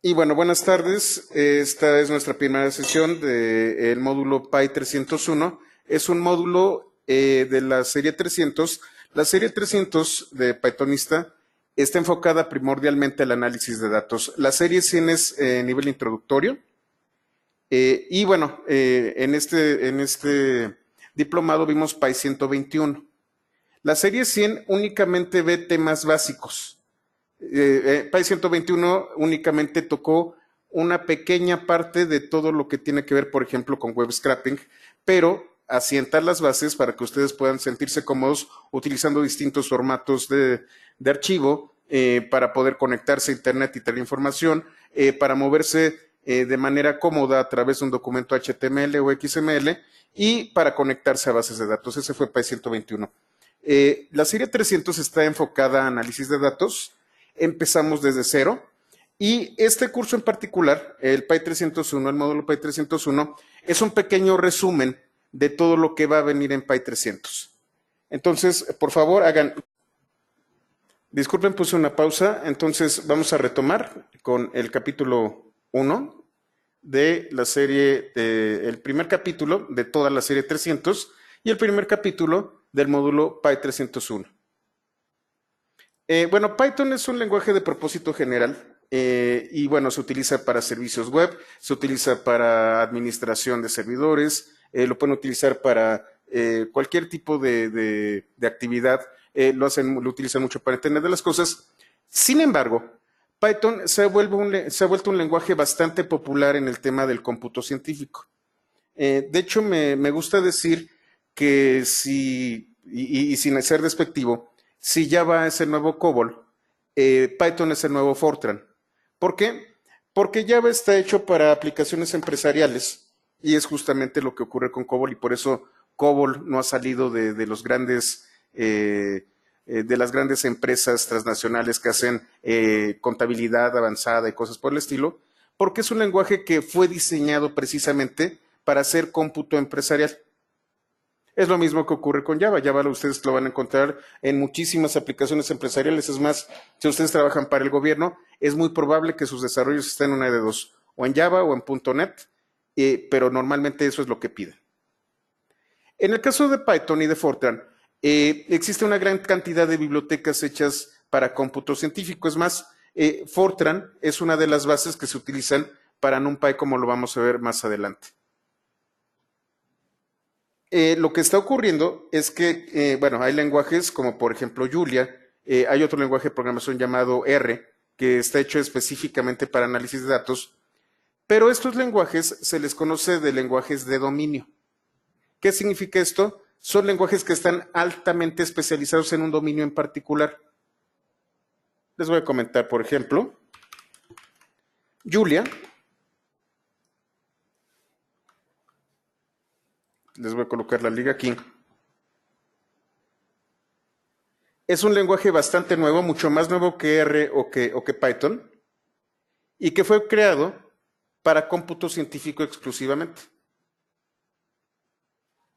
Y bueno, buenas tardes. Esta es nuestra primera sesión del módulo Py 301. Es un módulo de la serie 300. La serie 300 de Pythonista está enfocada primordialmente al análisis de datos. La serie 100 es nivel introductorio. Y bueno, en este diplomado vimos Py 121. La serie 100 únicamente ve temas básicos. Py 121 únicamente tocó una pequeña parte de todo lo que tiene que ver, por ejemplo, con web scraping, pero asienta las bases para que ustedes puedan sentirse cómodos utilizando distintos formatos de archivo para poder conectarse a Internet y tener información, para moverse de manera cómoda a través de un documento HTML o XML y para conectarse a bases de datos. Ese fue Py 121. La serie 300 está enfocada a análisis de datos. Empezamos desde cero. Y este curso en particular, el Py 301, el módulo Py 301, es un pequeño resumen de todo lo que va a venir en Py 300. Entonces, por favor, disculpen, puse una pausa. Entonces, vamos a retomar con el capítulo 1 de la serie, el primer capítulo de toda la serie 300 y el primer capítulo del módulo Py 301. Bueno, Python es un lenguaje de propósito general y bueno, se utiliza para servicios web, se utiliza para administración de servidores, lo pueden utilizar para cualquier tipo de actividad, lo utilizan mucho para entender de las cosas. Sin embargo, Python se ha vuelto un lenguaje bastante popular en el tema del cómputo científico. De hecho, me gusta decir que si, y sin ser despectivo, si Java es el nuevo COBOL, Python es el nuevo Fortran. ¿Por qué? Porque Java está hecho para aplicaciones empresariales y es justamente lo que ocurre con COBOL y por eso COBOL no ha salido de los grandes, de las grandes empresas transnacionales que hacen contabilidad avanzada y cosas por el estilo, porque es un lenguaje que fue diseñado precisamente para hacer cómputo empresarial. Es lo mismo que ocurre con Java. Java ustedes lo van a encontrar en muchísimas aplicaciones empresariales. Es más, si ustedes trabajan para el gobierno, es muy probable que sus desarrollos estén en una de dos, o en Java o en .NET, pero normalmente eso es lo que piden. En el caso de Python y de Fortran, existe una gran cantidad de bibliotecas hechas para cómputo científico. Es más, Fortran es una de las bases que se utilizan para NumPy, como lo vamos a ver más adelante. Lo que está ocurriendo es que, bueno, hay lenguajes como por ejemplo Julia, hay otro lenguaje de programación llamado R, que está hecho específicamente para análisis de datos, pero estos lenguajes se les conoce de lenguajes de dominio. ¿Qué significa esto? Son lenguajes que están altamente especializados en un dominio en particular. Les voy a comentar, por ejemplo, Julia. Les voy a colocar la liga aquí. Es un lenguaje bastante nuevo, mucho más nuevo que R o que Python, y que fue creado para cómputo científico exclusivamente.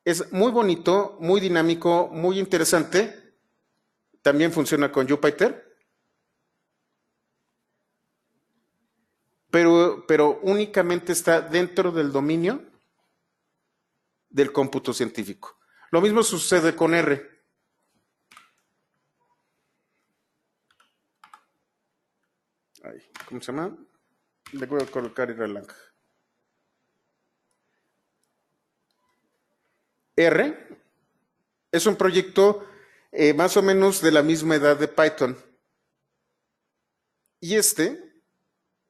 Es muy bonito, muy dinámico, muy interesante. También funciona con Jupyter, pero únicamente está dentro del dominio del cómputo científico. Lo mismo sucede con R. ¿Cómo se llama? Le voy a colocar Erlang. R es un proyecto más o menos de la misma edad de Python. Y este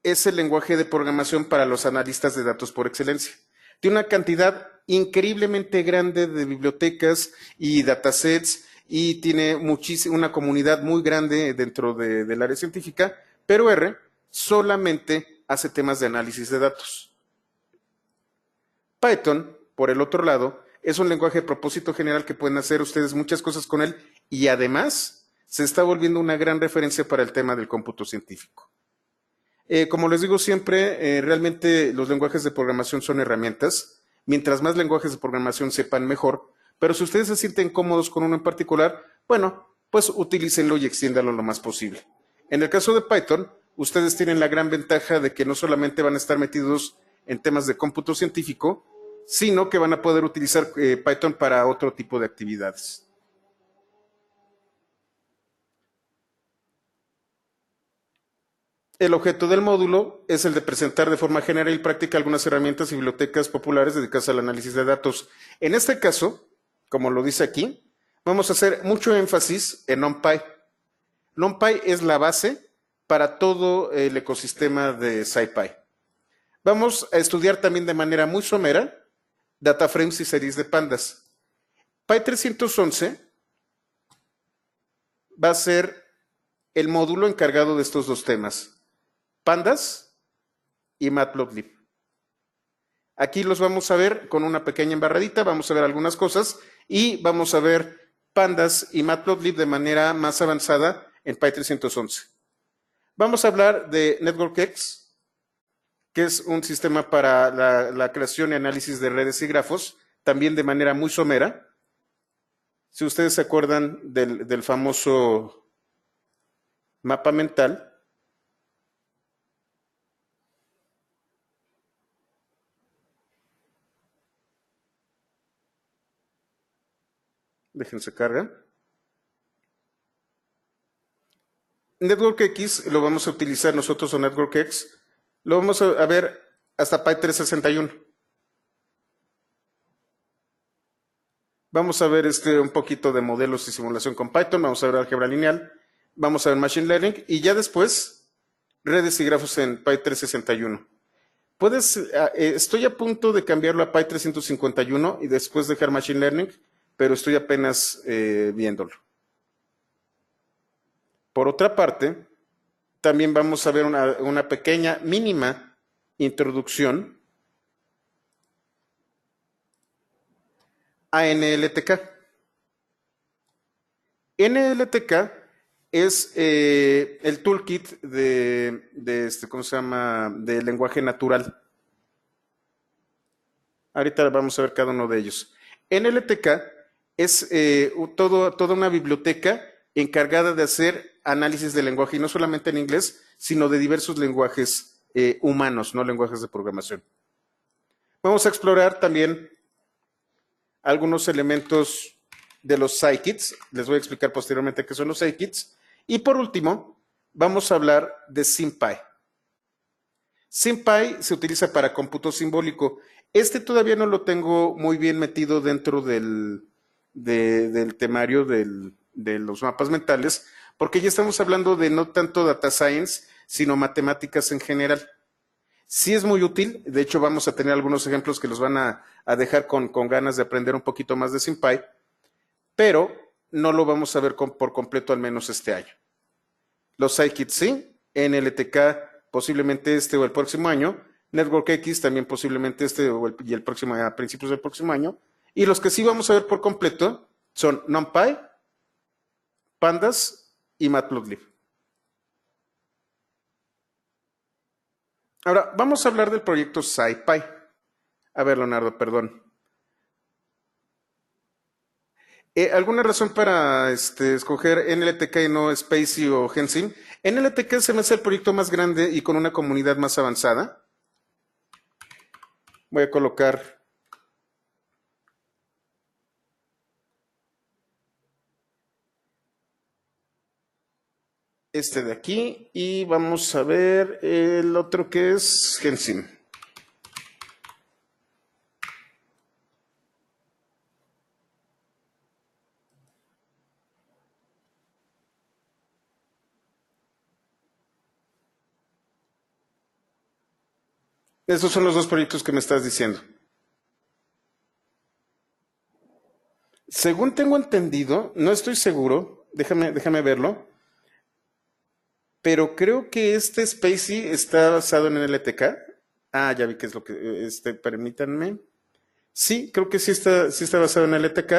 es el lenguaje de programación para los analistas de datos por excelencia. Tiene una cantidad increíblemente grande de bibliotecas y datasets y tiene una comunidad muy grande dentro del área científica, pero R solamente hace temas de análisis de datos. Python, por el otro lado, es un lenguaje de propósito general que pueden hacer ustedes muchas cosas con él y además se está volviendo una gran referencia para el tema del cómputo científico. Como les digo siempre, realmente los lenguajes de programación son herramientas. Mientras más lenguajes de programación sepan, mejor. Pero si ustedes se sienten cómodos con uno en particular, bueno, pues utilícenlo y extiéndanlo lo más posible. En el caso de Python, ustedes tienen la gran ventaja de que no solamente van a estar metidos en temas de cómputo científico, sino que van a poder utilizar Python para otro tipo de actividades. El objeto del módulo es el de presentar de forma general y práctica algunas herramientas y bibliotecas populares dedicadas al análisis de datos. En este caso, como lo dice aquí, vamos a hacer mucho énfasis en NumPy. NumPy es la base para todo el ecosistema de SciPy. Vamos a estudiar también de manera muy somera data frames y series de pandas. Py 311 va a ser el módulo encargado de estos dos temas, pandas y matplotlib. Aquí los vamos a ver con una pequeña embarradita, vamos a ver algunas cosas y vamos a ver pandas y matplotlib de manera más avanzada en Py 311. Vamos a hablar de NetworkX, que es un sistema para la creación y análisis de redes y grafos, también de manera muy somera. Si ustedes se acuerdan del famoso mapa mental, déjense carga. NetworkX lo vamos a utilizar nosotros o NetworkX, lo vamos a ver hasta Py 361. Vamos a ver un poquito de modelos y simulación con Python, vamos a ver álgebra lineal, vamos a ver Machine Learning y ya después redes y grafos en Py 361. Estoy a punto de cambiarlo a Py 351 y después dejar Machine Learning, pero estoy apenas viéndolo. Por otra parte, también vamos a ver una pequeña, mínima introducción a NLTK. NLTK es el toolkit ¿cómo se llama? De lenguaje natural. Ahorita vamos a ver cada uno de ellos. NLTK es toda una biblioteca encargada de hacer análisis de lenguaje, y no solamente en inglés, sino de diversos lenguajes humanos, no lenguajes de programación. Vamos a explorar también algunos elementos de los scikits. Les voy a explicar posteriormente qué son los scikits. Y por último, vamos a hablar de SymPy. SymPy se utiliza para cómputo simbólico. Todavía no lo tengo muy bien metido dentro del temario de los mapas mentales, porque ya estamos hablando de no tanto data science, sino matemáticas en general. Sí es muy útil, de hecho vamos a tener algunos ejemplos que los van a dejar con ganas de aprender un poquito más de SymPy, pero no lo vamos a ver por completo al menos este año. Los scikits sí, NLTK posiblemente o el próximo año, NetworkX también posiblemente y el próximo, a principios del próximo año, y los que sí vamos a ver por completo son NumPy, pandas y matplotlib. Ahora, vamos a hablar del proyecto SciPy. A ver, Leonardo, perdón. ¿Alguna razón para escoger NLTK y no Spacey o Gensim? NLTK se me hace el proyecto más grande y con una comunidad más avanzada. Voy a colocar de aquí y vamos a ver el otro que es Gensim. Esos son los dos proyectos que me estás diciendo. Según tengo entendido, no estoy seguro, déjame verlo, pero creo que Spacey está basado en NLTK. Ah, ya vi qué es lo que, permítanme. Sí, creo que sí está basado en NLTK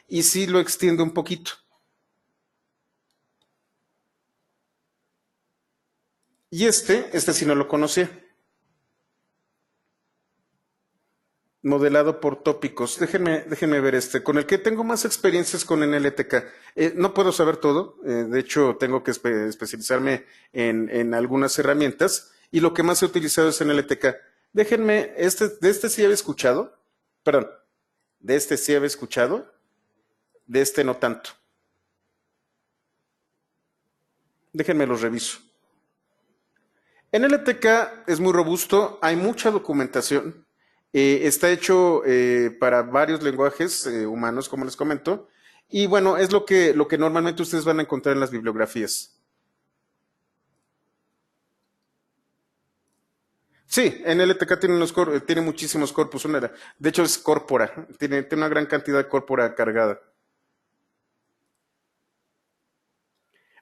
y sí lo extiendo un poquito. Y este sí no lo conocía. Modelado por tópicos. Déjenme ver este. Con el que tengo más experiencias con NLTK. No puedo saber todo. De hecho, tengo que especializarme en algunas herramientas. Y lo que más he utilizado es NLTK. Déjenme, de este sí había escuchado. Perdón, de este sí había escuchado. De este no tanto. Déjenme los reviso. NLTK es muy robusto, hay mucha documentación, está hecho para varios lenguajes humanos, como les comento, y bueno, es lo que normalmente ustedes van a encontrar en las bibliografías. Sí, NLTK tiene, tiene muchísimos corpus, de hecho es corpora, tiene una gran cantidad de corpora cargada.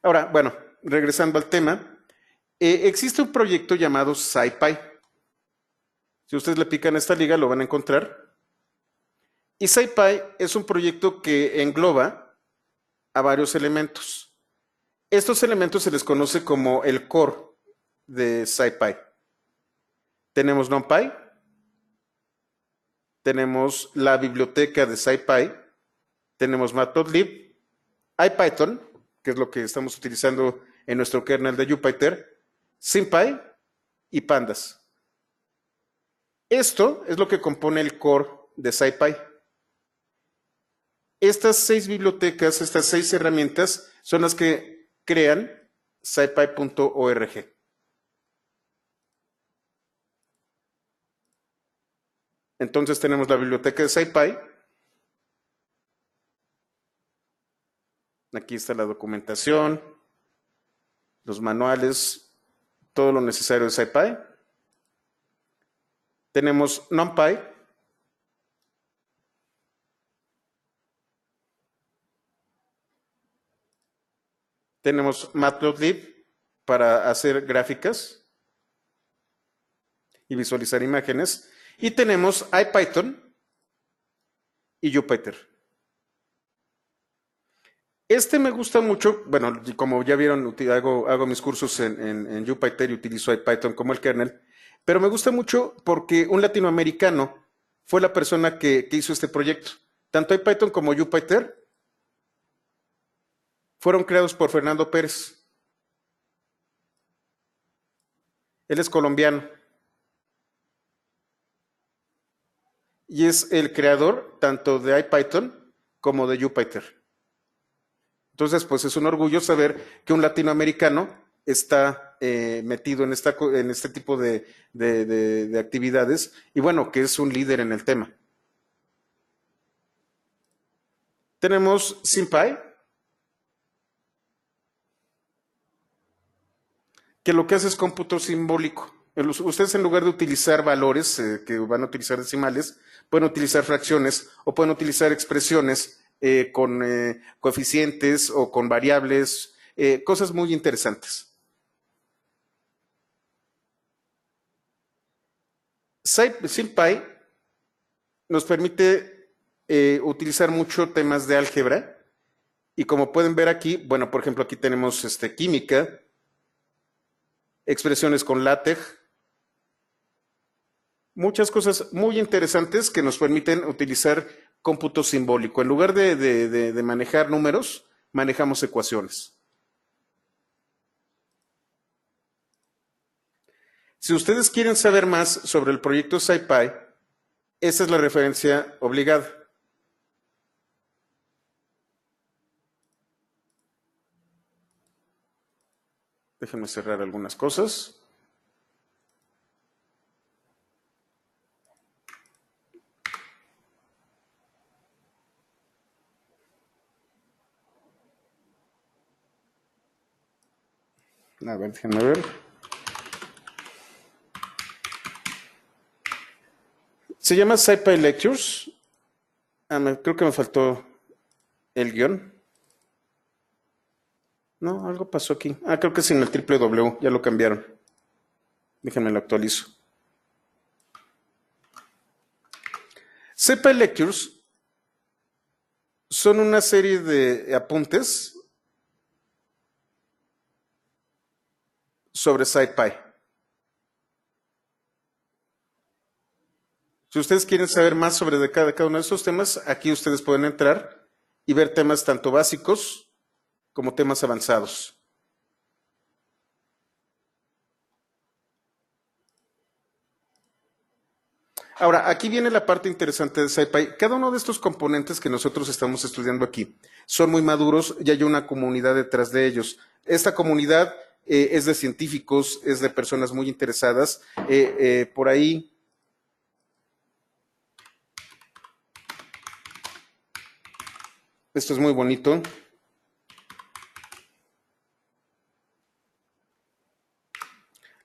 Ahora, bueno, regresando al tema, existe un proyecto llamado SciPy. Si ustedes le pican a esta liga, lo van a encontrar. Y SciPy es un proyecto que engloba a varios elementos. Estos elementos se les conoce como el core de SciPy. Tenemos NumPy, tenemos la biblioteca de SciPy, tenemos Matplotlib, IPython, que es lo que estamos utilizando en nuestro kernel de Jupyter, SymPy y Pandas. Esto es lo que compone el core de SciPy. Estas 6 bibliotecas, estas 6 herramientas son las que crean scipy.org. Entonces tenemos la biblioteca de SciPy. Aquí está la documentación, los manuales, todo lo necesario de SciPy. Tenemos NumPy. Tenemos Matplotlib para hacer gráficas y visualizar imágenes. Y tenemos IPython y Jupyter. Este me gusta mucho, bueno, como ya vieron, hago mis cursos en Jupyter y utilizo IPython como el kernel, pero me gusta mucho porque un latinoamericano fue la persona que hizo este proyecto. Tanto IPython como Jupyter fueron creados por Fernando Pérez. Él es colombiano y es el creador tanto de IPython como de Jupyter. Entonces, pues es un orgullo saber que un latinoamericano está metido en este tipo de actividades y bueno, que es un líder en el tema. Tenemos SymPy, que lo que hace es cómputo simbólico. Ustedes en lugar de utilizar valores que van a utilizar decimales, pueden utilizar fracciones o pueden utilizar expresiones con coeficientes o con variables, cosas muy interesantes. SymPy nos permite utilizar mucho temas de álgebra y como pueden ver aquí, bueno, por ejemplo, aquí tenemos química, expresiones con LaTeX, muchas cosas muy interesantes que nos permiten utilizar cómputo simbólico. En lugar de manejar números, manejamos ecuaciones. Si ustedes quieren saber más sobre el proyecto SciPy, esta es la referencia obligada. Déjenme cerrar algunas cosas. A ver, déjenme ver. Se llama SciPy Lectures. Creo que me faltó el guión. No, algo pasó aquí. Creo que es en el www, ya lo cambiaron. Déjenme lo actualizo. SciPy Lectures son una serie de apuntes sobre SciPy. Si ustedes quieren saber más sobre cada uno de estos temas, aquí ustedes pueden entrar y ver temas tanto básicos como temas avanzados. Ahora, aquí viene la parte interesante de SciPy. Cada uno de estos componentes que nosotros estamos estudiando aquí son muy maduros y hay una comunidad detrás de ellos. Esta comunidad es de científicos, es de personas muy interesadas. Por ahí, esto es muy bonito.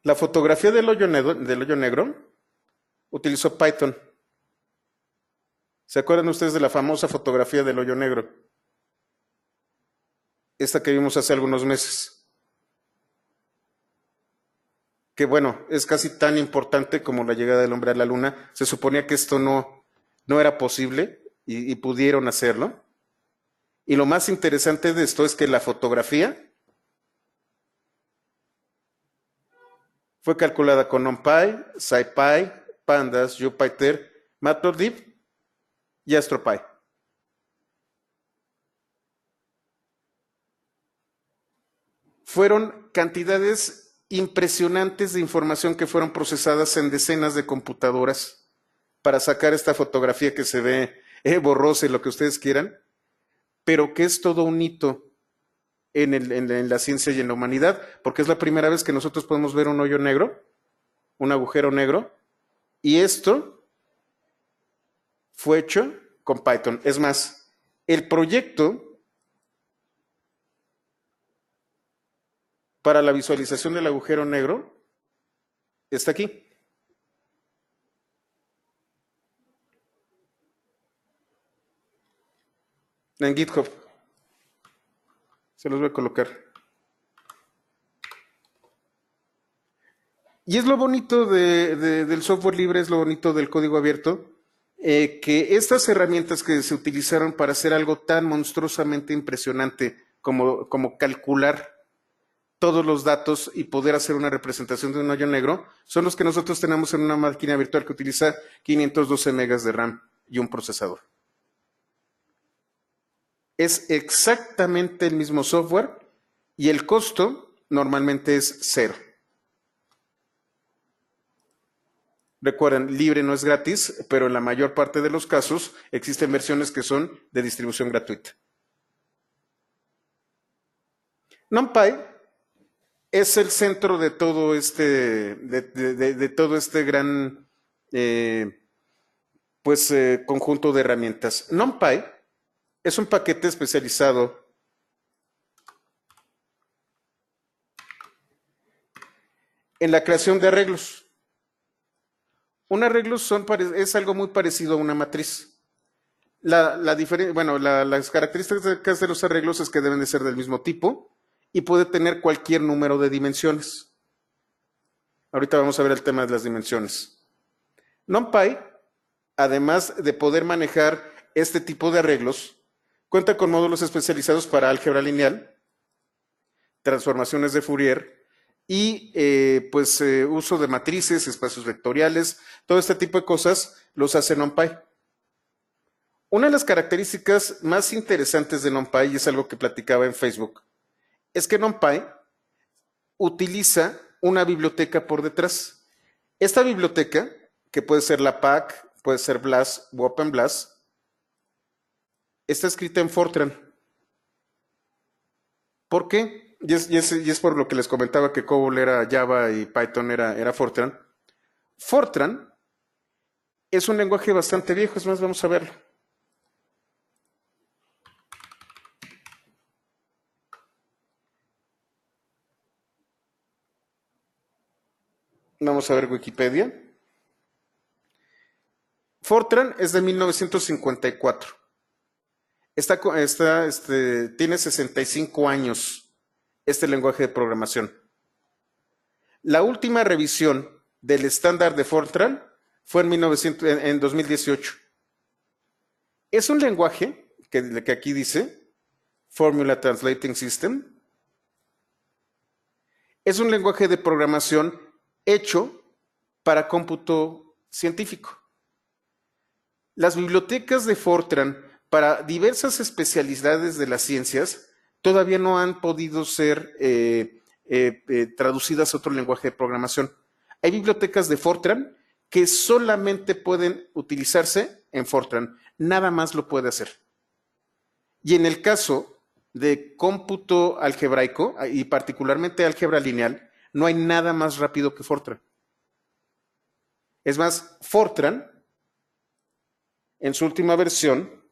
La fotografía del hoyo negro utilizó Python. ¿Se acuerdan ustedes de la famosa fotografía del hoyo negro? Esta que vimos hace algunos meses. Que bueno, es casi tan importante como la llegada del hombre a la luna. Se suponía que esto no era posible y pudieron hacerlo. Y lo más interesante de esto es que la fotografía fue calculada con NumPy, SciPy, Pandas, Jupyter, Matplotlib y AstroPy. Fueron cantidades impresionantes de información que fueron procesadas en decenas de computadoras para sacar esta fotografía que se ve borrosa y lo que ustedes quieran, pero que es todo un hito en la ciencia y en la humanidad, porque es la primera vez que nosotros podemos ver un hoyo negro, un agujero negro, y esto fue hecho con Python. Es más, el proyecto para la visualización del agujero negro está aquí. En GitHub. Se los voy a colocar. Y es lo bonito del software libre, es lo bonito del código abierto, que estas herramientas que se utilizaron para hacer algo tan monstruosamente impresionante como calcular todos los datos y poder hacer una representación de un hoyo negro, son los que nosotros tenemos en una máquina virtual que utiliza 512 megas de RAM y un procesador. Es exactamente el mismo software y el costo normalmente es cero. Recuerden, libre no es gratis, pero en la mayor parte de los casos existen versiones que son de distribución gratuita. NumPy es el centro de todo de todo este gran conjunto de herramientas. NumPy es un paquete especializado en la creación de arreglos. Un arreglo es algo muy parecido a una matriz. Las características de los arreglos es que deben de ser del mismo tipo y puede tener cualquier número de dimensiones. Ahorita vamos a ver el tema de las dimensiones. NumPy, además de poder manejar este tipo de arreglos, cuenta con módulos especializados para álgebra lineal, transformaciones de Fourier y uso de matrices, espacios vectoriales, todo este tipo de cosas los hace NumPy. Una de las características más interesantes de NumPy, y es algo que platicaba en Facebook, es que NumPy utiliza una biblioteca por detrás. Esta biblioteca, que puede ser la PAC, puede ser BLAS u OpenBLAS, está escrita en Fortran. ¿Por qué? Y es por lo que les comentaba que COBOL era Java y Python era Fortran. Fortran es un lenguaje bastante viejo, es más, vamos a verlo. Vamos a ver Wikipedia. Fortran es de 1954. Tiene 65 años este lenguaje de programación. La última revisión del estándar de Fortran fue en 2018. Es un lenguaje que aquí dice Formula Translating System. Es un lenguaje de programación hecho para cómputo científico. Las bibliotecas de Fortran para diversas especialidades de las ciencias todavía no han podido ser traducidas a otro lenguaje de programación. Hay bibliotecas de Fortran que solamente pueden utilizarse en Fortran, nada más lo puede hacer. Y en el caso de cómputo algebraico, y particularmente álgebra lineal, no hay nada más rápido que Fortran. Es más, Fortran, en su última versión,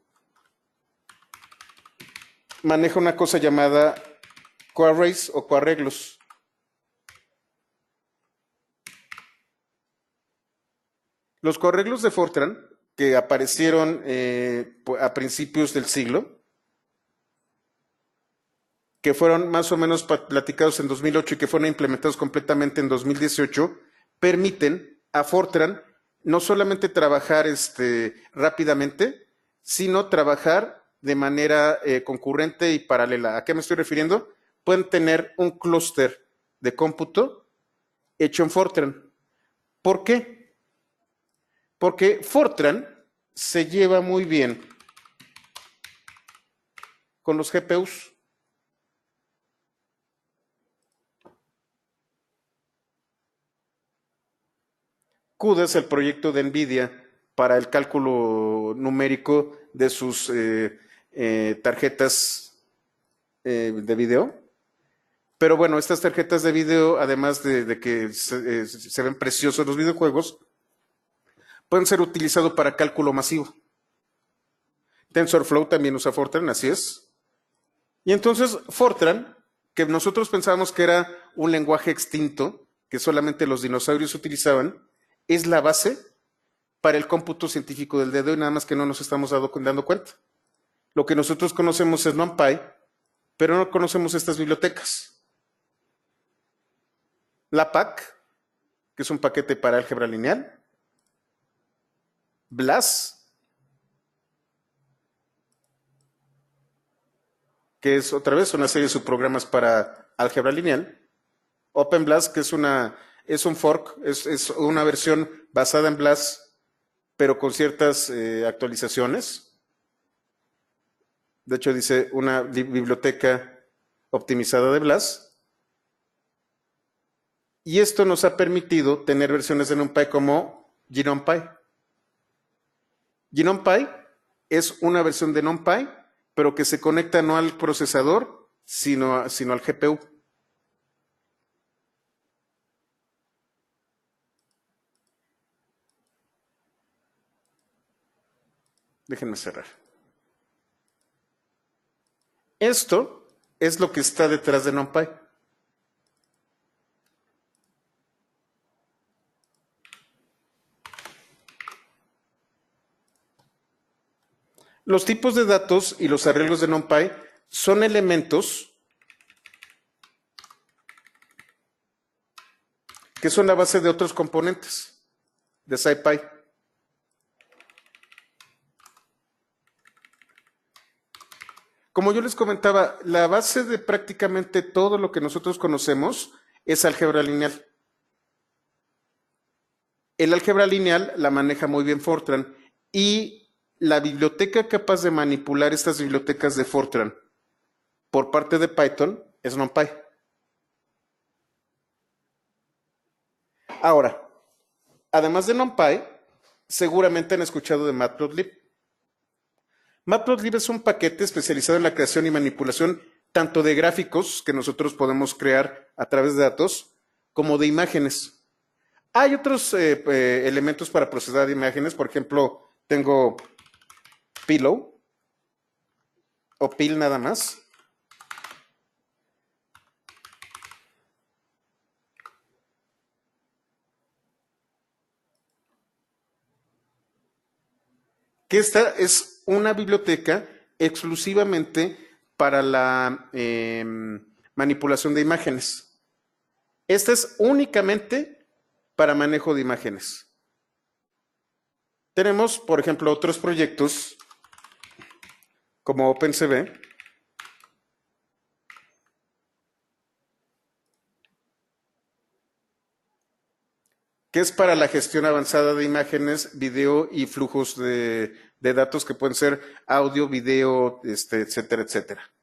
maneja una cosa llamada coarrays o coarreglos. Los coarreglos de Fortran, que aparecieron a principios del siglo, que fueron más o menos platicados en 2008 y que fueron implementados completamente en 2018, permiten a Fortran no solamente trabajar rápidamente, sino trabajar de manera concurrente y paralela. ¿A qué me estoy refiriendo? Pueden tener un clúster de cómputo hecho en Fortran. ¿Por qué? Porque Fortran se lleva muy bien con los GPUs. CUDA es el proyecto de NVIDIA para el cálculo numérico de sus tarjetas de video. Pero bueno, estas tarjetas de video, además de que se ven preciosos los videojuegos, pueden ser utilizados para cálculo masivo. TensorFlow también usa Fortran, así es. Y entonces Fortran, que nosotros pensábamos que era un lenguaje extinto, que solamente los dinosaurios utilizaban, es la base para el cómputo científico del día de hoy, nada más que no nos estamos dando cuenta. Lo que nosotros conocemos es NumPy, pero no conocemos estas bibliotecas. LAPACK, que es un paquete para álgebra lineal. BLAS, que es otra vez una serie de subprogramas para álgebra lineal. OpenBLAS, que es un fork, es una versión basada en BLAS, pero con ciertas actualizaciones. De hecho, dice una biblioteca optimizada de BLAS. Y esto nos ha permitido tener versiones de NumPy como GNumPy. GNumPy es una versión de NumPy, pero que se conecta no al procesador, sino al GPU. Déjenme cerrar. Esto es lo que está detrás de NumPy. Los tipos de datos y los arreglos de NumPy son elementos que son la base de otros componentes de SciPy. Como yo les comentaba, la base de prácticamente todo lo que nosotros conocemos es álgebra lineal. El álgebra lineal la maneja muy bien Fortran y la biblioteca capaz de manipular estas bibliotecas de Fortran por parte de Python es NumPy. Ahora, además de NumPy, seguramente han escuchado de Matplotlib. Matplotlib es un paquete especializado en la creación y manipulación tanto de gráficos que nosotros podemos crear a través de datos, como de imágenes. Hay otros elementos para procesar imágenes, por ejemplo, tengo Pillow o Pil nada más. Que esta es una biblioteca exclusivamente para la manipulación de imágenes. Esta es únicamente para manejo de imágenes. Tenemos, por ejemplo, otros proyectos como OpenCV, que es para la gestión avanzada de imágenes, video y flujos de datos que pueden ser audio, video, etcétera, etcétera.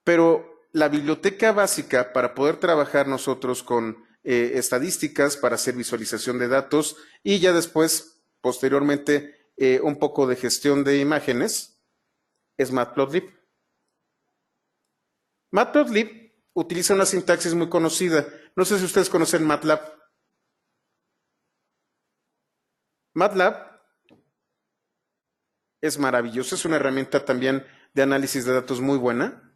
Pero la biblioteca básica para poder trabajar nosotros con estadísticas, para hacer visualización de datos y ya después, posteriormente, un poco de gestión de imágenes, es Matplotlib. Matplotlib utiliza una sintaxis muy conocida. No sé si ustedes conocen MATLAB. MATLAB es maravilloso, es una herramienta también de análisis de datos muy buena.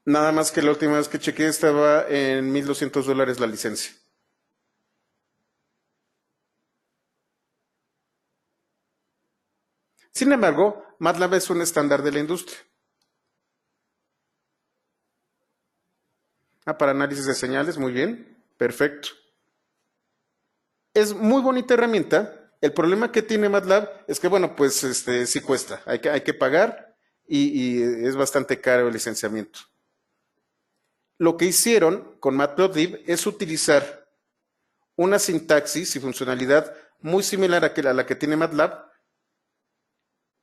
Nada más que la última vez que chequeé estaba en $1,200 la licencia. Sin embargo, MATLAB es un estándar de la industria. Para análisis de señales, muy bien, perfecto. Es muy bonita herramienta. El problema que tiene MATLAB es que, bueno, pues sí cuesta. Hay que pagar y es bastante caro el licenciamiento. Lo que hicieron con Matplotlib es utilizar una sintaxis y funcionalidad muy similar a la que tiene MATLAB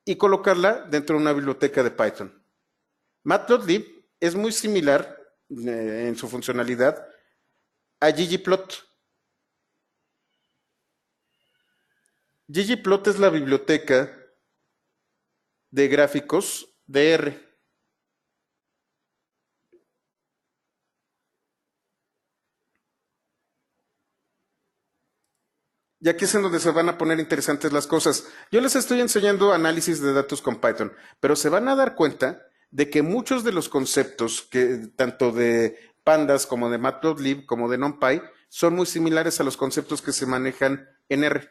y colocarla dentro de una biblioteca de Python. Matplotlib es muy similar en su funcionalidad a ggplot. ggplot es la biblioteca de gráficos de R. Y aquí es en donde se van a poner interesantes las cosas. Yo les estoy enseñando análisis de datos con Python, pero se van a dar cuenta de que muchos de los conceptos, que tanto de Pandas como de Matplotlib como de NumPy, son muy similares a los conceptos que se manejan en R.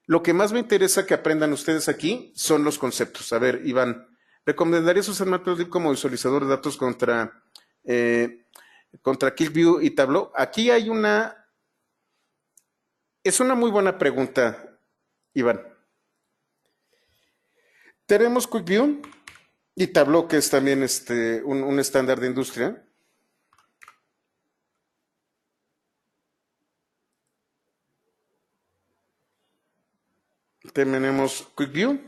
Lo que más me interesa que aprendan ustedes aquí son los conceptos. A ver, Iván, ¿recomendarías usar Matplotlib como visualizador de datos contra QuickView y Tableau? Aquí hay es una muy buena pregunta, Iván. Tenemos QuickView y Tableau, que es también un estándar de industria. Tenemos QuickView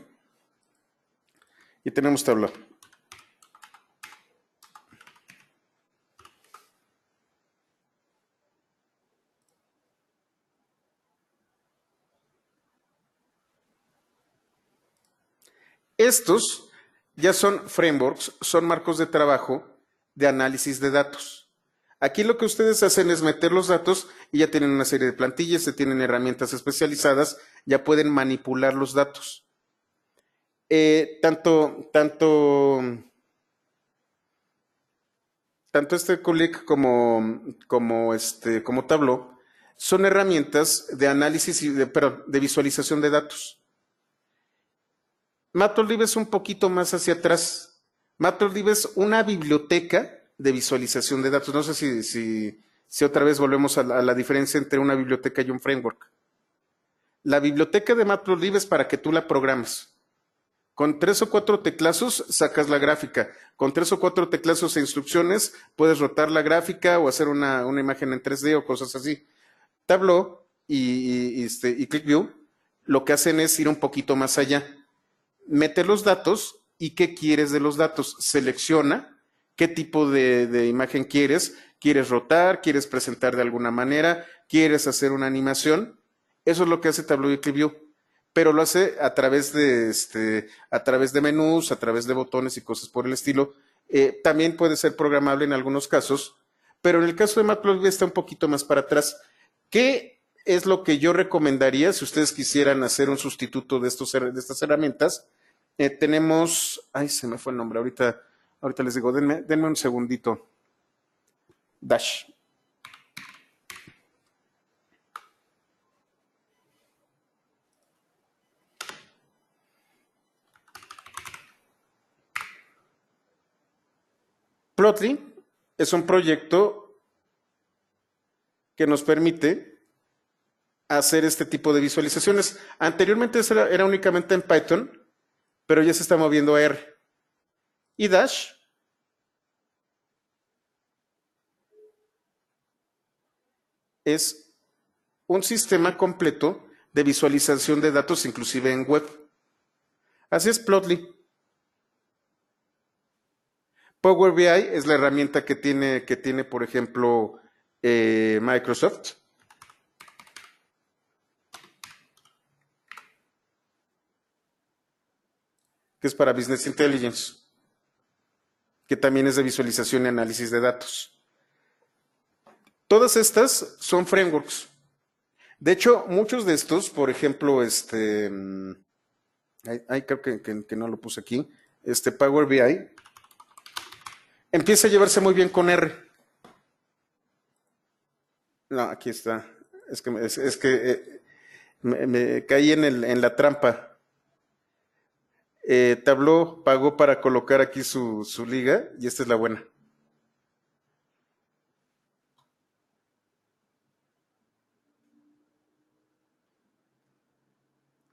y tenemos Tableau. Estos ya son frameworks, son marcos de trabajo de análisis de datos. Aquí lo que ustedes hacen es meter los datos y ya tienen una serie de plantillas, ya tienen herramientas especializadas, ya pueden manipular los datos. Tanto Qlik como Tableau son herramientas de análisis y de visualización de datos. Matplotlib es un poquito más hacia atrás. Matplotlib es una biblioteca de visualización de datos. No sé si otra vez volvemos a la diferencia entre una biblioteca y un framework. La biblioteca de Matplotlib es para que tú la programes. Con 3 o 4 teclazos sacas la gráfica. Con 3 o 4 teclazos e instrucciones puedes rotar la gráfica o hacer una imagen en 3D o cosas así. Tableau y QuickView lo que hacen es ir un poquito más allá. Meter los datos y qué quieres de los datos. Selecciona qué tipo de imagen quieres. ¿Quieres rotar? ¿Quieres presentar de alguna manera? ¿Quieres hacer una animación? Eso es lo que hace Tableau y QuickView. Pero lo hace a través de menús, a través de botones y cosas por el estilo. También puede ser programable en algunos casos, pero en el caso de Matplotlib está un poquito más para atrás. ¿Qué es lo que yo recomendaría si ustedes quisieran hacer un sustituto de estas herramientas? Tenemos, se me fue el nombre, ahorita les digo, denme un segundito. Dash. Plotly es un proyecto que nos permite hacer este tipo de visualizaciones. Anteriormente era únicamente en Python, pero ya se está moviendo a R. Y Dash es un sistema completo de visualización de datos, inclusive en web. Así es Plotly. Power BI es la herramienta que tiene por ejemplo, Microsoft. Que es para Business Intelligence, que también es de visualización y análisis de datos. Todas estas son frameworks. De hecho, muchos de estos, por ejemplo, creo que no lo puse aquí, Power BI, empieza a llevarse muy bien con R. No, aquí está. Es que me caí en la trampa. Tableau pagó para colocar aquí su liga y esta es la buena.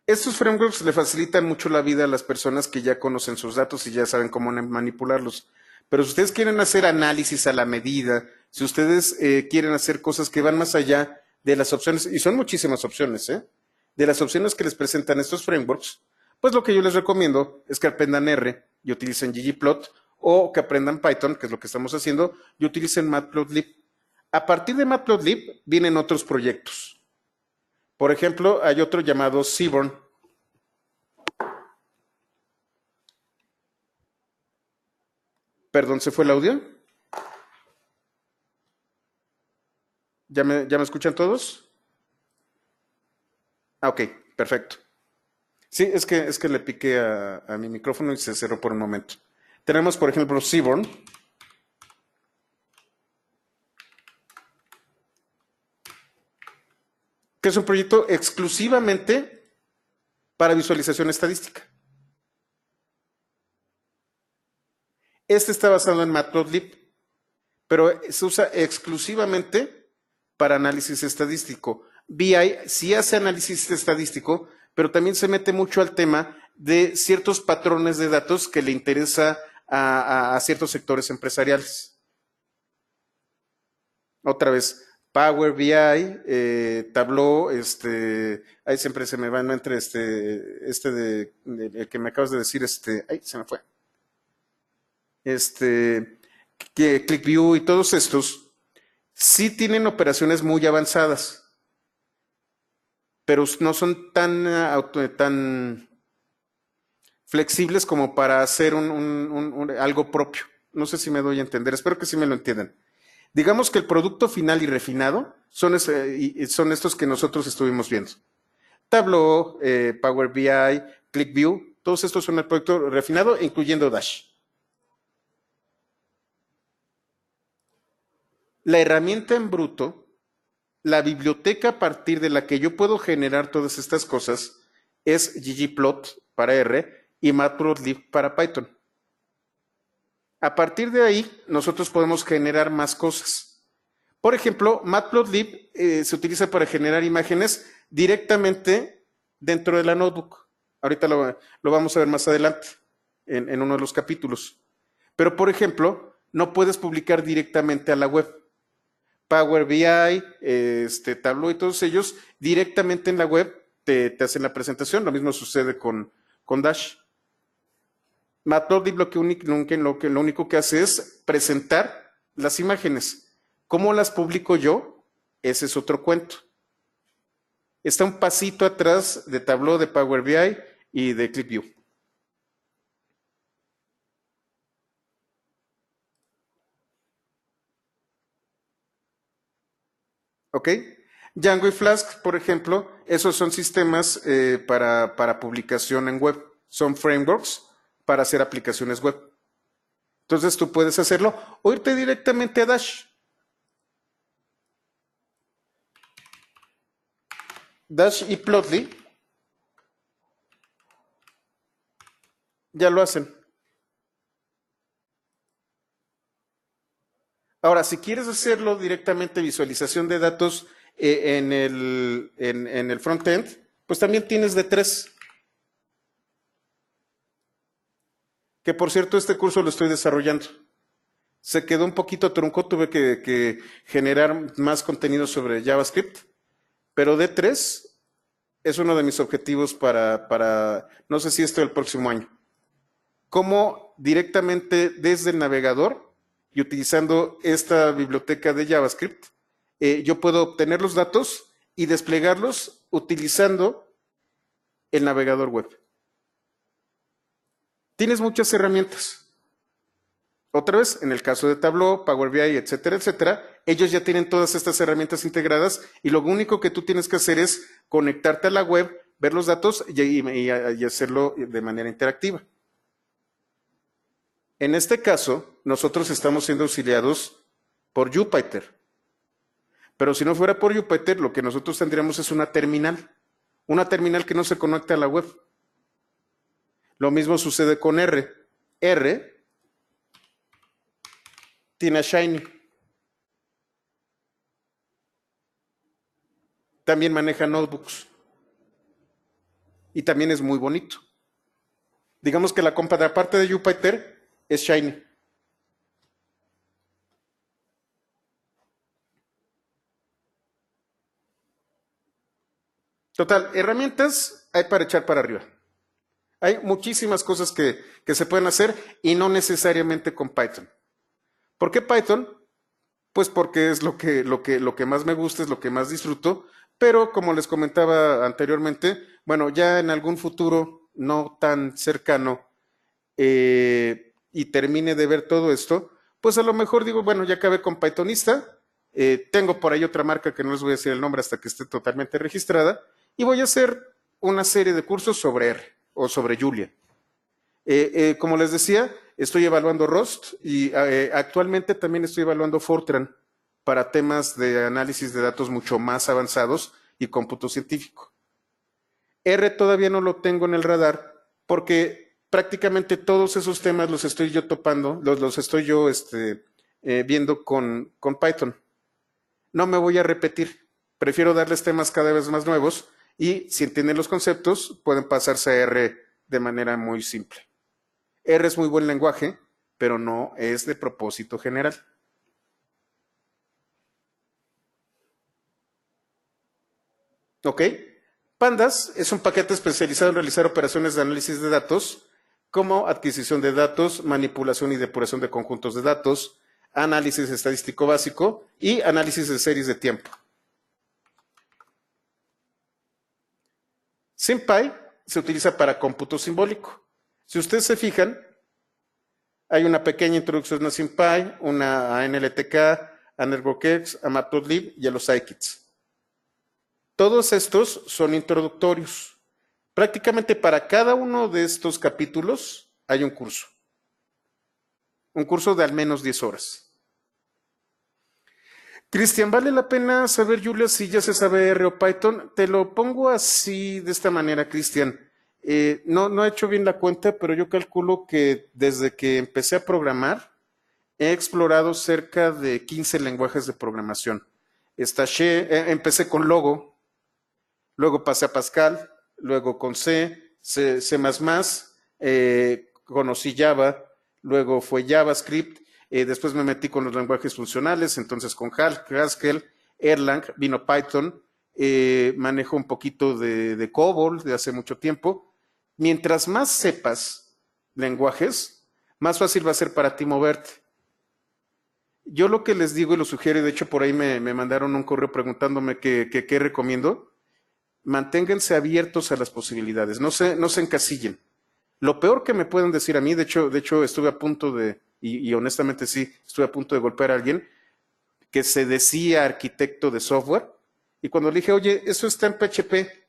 Estos frameworks le facilitan mucho la vida a las personas que ya conocen sus datos y ya saben cómo manipularlos. Pero si ustedes quieren hacer análisis a la medida, si ustedes quieren hacer cosas que van más allá de las opciones, y son muchísimas opciones, de las opciones que les presentan estos frameworks, pues lo que yo les recomiendo es que aprendan R y utilicen ggplot, o que aprendan Python, que es lo que estamos haciendo, y utilicen Matplotlib. A partir de Matplotlib vienen otros proyectos. Por ejemplo, hay otro llamado Seaborn. Perdón, ¿se fue el audio? ¿Ya me escuchan todos? Ah, ok, perfecto. Sí, es que le piqué a mi micrófono y se cerró por un momento. Tenemos, por ejemplo, Seaborn, que es un proyecto exclusivamente para visualización estadística. Este está basado en Matplotlib, pero se usa exclusivamente para análisis estadístico. BI sí hace análisis estadístico, pero también se mete mucho al tema de ciertos patrones de datos que le interesa a ciertos sectores empresariales. Otra vez, Power BI, Tableau, ahí siempre se me va entre el que me acabas de decir, ay, se me fue. Que ClickView y todos estos sí tienen operaciones muy avanzadas, pero no son tan flexibles como para hacer algo propio. No sé si me doy a entender, espero que sí me lo entiendan. Digamos que el producto final y refinado son estos que nosotros estuvimos viendo. Tableau, Power BI, ClickView, todos estos son el producto refinado, incluyendo Dash. La herramienta en bruto, la biblioteca a partir de la que yo puedo generar todas estas cosas, es ggplot para R y matplotlib para Python. A partir de ahí, nosotros podemos generar más cosas. Por ejemplo, Matplotlib se utiliza para generar imágenes directamente dentro de la notebook. Ahorita lo vamos a ver más adelante, en uno de los capítulos. Pero, por ejemplo, no puedes publicar directamente a la web. Power BI, Tableau y todos ellos, directamente en la web te hacen la presentación. Lo mismo sucede con Dash. Matplotlib lo único que hace es presentar las imágenes. ¿Cómo las publico yo? Ese es otro cuento. Está un pasito atrás de Tableau, de Power BI y de ClickView. ¿Ok? Django y Flask, por ejemplo, esos son sistemas para publicación en web. Son frameworks para hacer aplicaciones web. Entonces tú puedes hacerlo o irte directamente a Dash. Dash y Plotly ya lo hacen. Ahora, si quieres hacerlo directamente visualización de datos en el front-end, pues también tienes de tres. que por cierto este curso lo estoy desarrollando. Se quedó un poquito trunco, tuve que generar más contenido sobre JavaScript, pero D3 es uno de mis objetivos no sé si esto el próximo año. Cómo directamente desde el navegador y utilizando esta biblioteca de JavaScript, yo puedo obtener los datos y desplegarlos utilizando el navegador web. Tienes muchas herramientas. Otra vez, en el caso de Tableau, Power BI, etcétera, etcétera, ellos ya tienen todas estas herramientas integradas y lo único que tú tienes que hacer es conectarte a la web, ver los datos y hacerlo de manera interactiva. En este caso, nosotros estamos siendo auxiliados por Jupyter. Pero si no fuera por Jupyter, lo que nosotros tendríamos es una terminal que no se conecta a la web. Lo mismo sucede con R. R tiene a Shiny. También maneja notebooks. Y también es muy bonito. Digamos que la contraparte de Jupyter es Shiny. Total, herramientas hay para echar para arriba. Hay muchísimas cosas que se pueden hacer y no necesariamente con Python. ¿Por qué Python? Pues porque es lo que más me gusta, es lo que más disfruto, pero como les comentaba anteriormente, bueno, ya en algún futuro no tan cercano y termine de ver todo esto, pues a lo mejor digo, bueno, ya acabé con Pythonista, tengo por ahí otra marca que no les voy a decir el nombre hasta que esté totalmente registrada, y voy a hacer una serie de cursos sobre R o sobre Julia. Como les decía, estoy evaluando Rust y actualmente también estoy evaluando Fortran para temas de análisis de datos mucho más avanzados y cómputo científico. R todavía no lo tengo en el radar porque prácticamente todos esos temas los estoy yo topando, los estoy yo viendo con Python. No me voy a repetir, prefiero darles temas cada vez más nuevos y si entienden los conceptos pueden pasarse a R de manera muy simple. R es muy buen lenguaje, pero no es de propósito general. ¿Ok? Pandas es un paquete especializado en realizar operaciones de análisis de datos, como adquisición de datos, manipulación y depuración de conjuntos de datos, análisis estadístico básico y análisis de series de tiempo. SymPy se utiliza para cómputo simbólico. Si ustedes se fijan, hay una pequeña introducción a SymPy, una a NLTK, a NetworkX, a Matplotlib y a los scikits. Todos estos son introductorios. Prácticamente para cada uno de estos capítulos hay un curso. Un curso de al menos 10 horas. Cristian, ¿vale la pena saber, Julia, si ya se sabe R o Python? Te lo pongo así, de esta manera, Cristian. No he hecho bien la cuenta, pero yo calculo que desde que empecé a programar, he explorado cerca de 15 lenguajes de programación. Empecé con Logo, luego pasé a Pascal, luego con C++, conocí Java, luego fue JavaScript, después me metí con los lenguajes funcionales, entonces con Haskell, Erlang, vino Python, manejo un poquito de COBOL de hace mucho tiempo. Mientras más sepas lenguajes, más fácil va a ser para ti moverte. Yo lo que les digo y lo sugiero, y de hecho por ahí me mandaron un correo preguntándome qué recomiendo, manténganse abiertos a las posibilidades, no se encasillen. Lo peor que me pueden decir a mí, de hecho estuve a punto y honestamente sí, estuve a punto de golpear a alguien que se decía arquitecto de software, y cuando le dije, oye, eso está en PHP,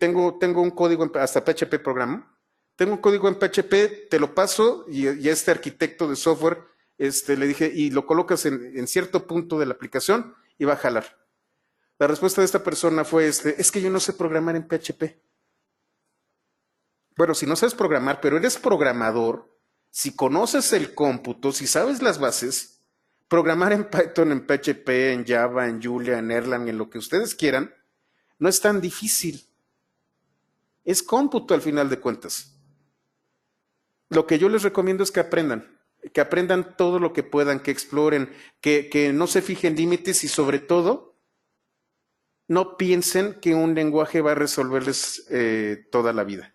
tengo un código, hasta PHP programa, tengo un código en PHP, te lo paso, y este arquitecto de software, le dije, y lo colocas en cierto punto de la aplicación, y va a jalar. La respuesta de esta persona fue, es que yo no sé programar en PHP. Bueno, si no sabes programar, pero eres programador, si conoces el cómputo, si sabes las bases, programar en Python, en PHP, en Java, en Julia, en Erlang, en lo que ustedes quieran, no es tan difícil. Es cómputo al final de cuentas. Lo que yo les recomiendo es que aprendan todo lo que puedan, que exploren, que no se fijen límites y sobre todo no piensen que un lenguaje va a resolverles toda la vida.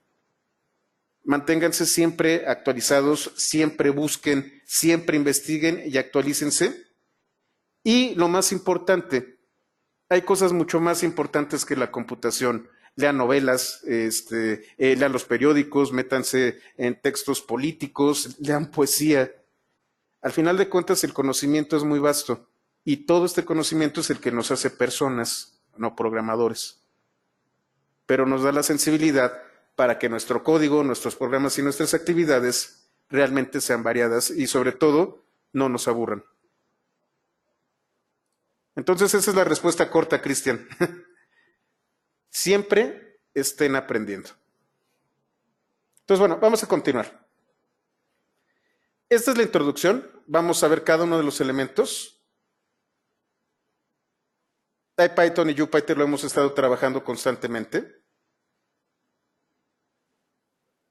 Manténganse siempre actualizados, siempre busquen, siempre investiguen y actualícense. Y lo más importante, hay cosas mucho más importantes que la computación. Lean novelas, lean los periódicos, métanse en textos políticos, lean poesía. Al final de cuentas, el conocimiento es muy vasto y todo este conocimiento es el que nos hace personas, no programadores. Pero nos da la sensibilidad para que nuestro código, nuestros programas y nuestras actividades realmente sean variadas y sobre todo no nos aburran. Entonces esa es la respuesta corta, Cristian. Siempre estén aprendiendo. Entonces, bueno, vamos a continuar. Esta es la introducción. Vamos a ver cada uno de los elementos. IPython y Jupyter lo hemos estado trabajando constantemente.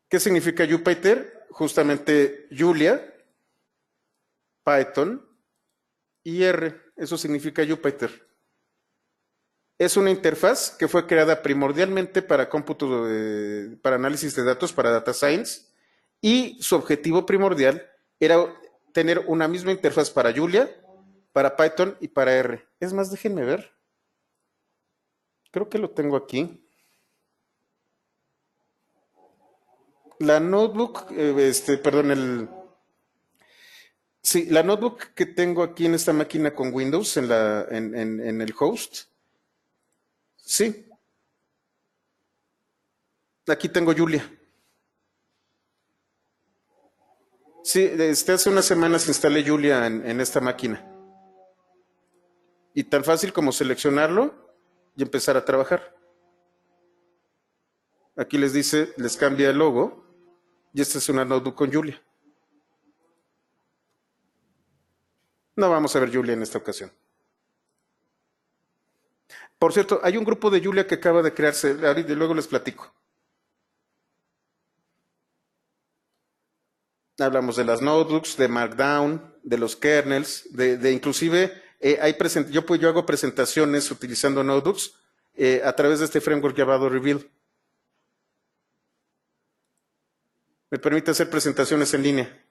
¿Qué significa Jupyter? Justamente Julia, Python y R. Eso significa Jupyter. Es una interfaz que fue creada primordialmente para cómputo, para análisis de datos, para data science, y su objetivo primordial era tener una misma interfaz para Julia, para Python y para R. Es más, déjenme ver. Creo que lo tengo aquí. La notebook, sí, la notebook que tengo aquí en esta máquina con Windows, en el host, sí, aquí tengo Julia. Sí, hace unas semanas instalé Julia en esta máquina. Y tan fácil como seleccionarlo y empezar a trabajar. Aquí les dice, les cambia el logo y esta es una notebook con Julia. No vamos a ver Julia en esta ocasión. Por cierto, hay un grupo de Julia que acaba de crearse, ahorita luego les platico. Hablamos de las notebooks, de Markdown, de los kernels, de inclusive yo hago presentaciones utilizando notebooks a través de este framework llamado Reveal. Me permite hacer presentaciones en línea.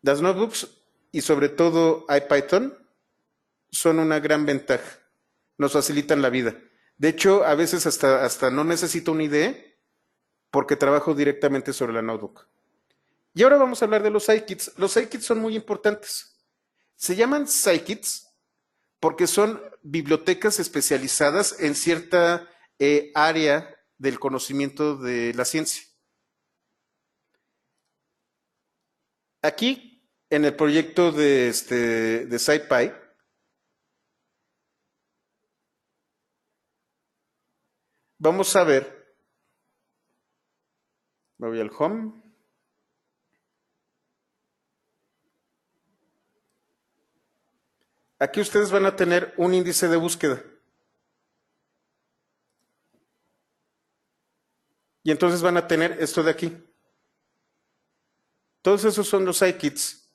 Las notebooks y sobre todo IPython son una gran ventaja. Nos facilitan la vida. De hecho, a veces hasta no necesito una IDE porque trabajo directamente sobre la notebook. Y ahora vamos a hablar de los scikits. Los scikits son muy importantes. Se llaman scikits porque son bibliotecas especializadas en cierta área del conocimiento de la ciencia. Aquí, en el proyecto de SciPy, vamos a ver, me voy al home. Aquí ustedes van a tener un índice de búsqueda. Y entonces van a tener esto de aquí. Todos esos son los scikits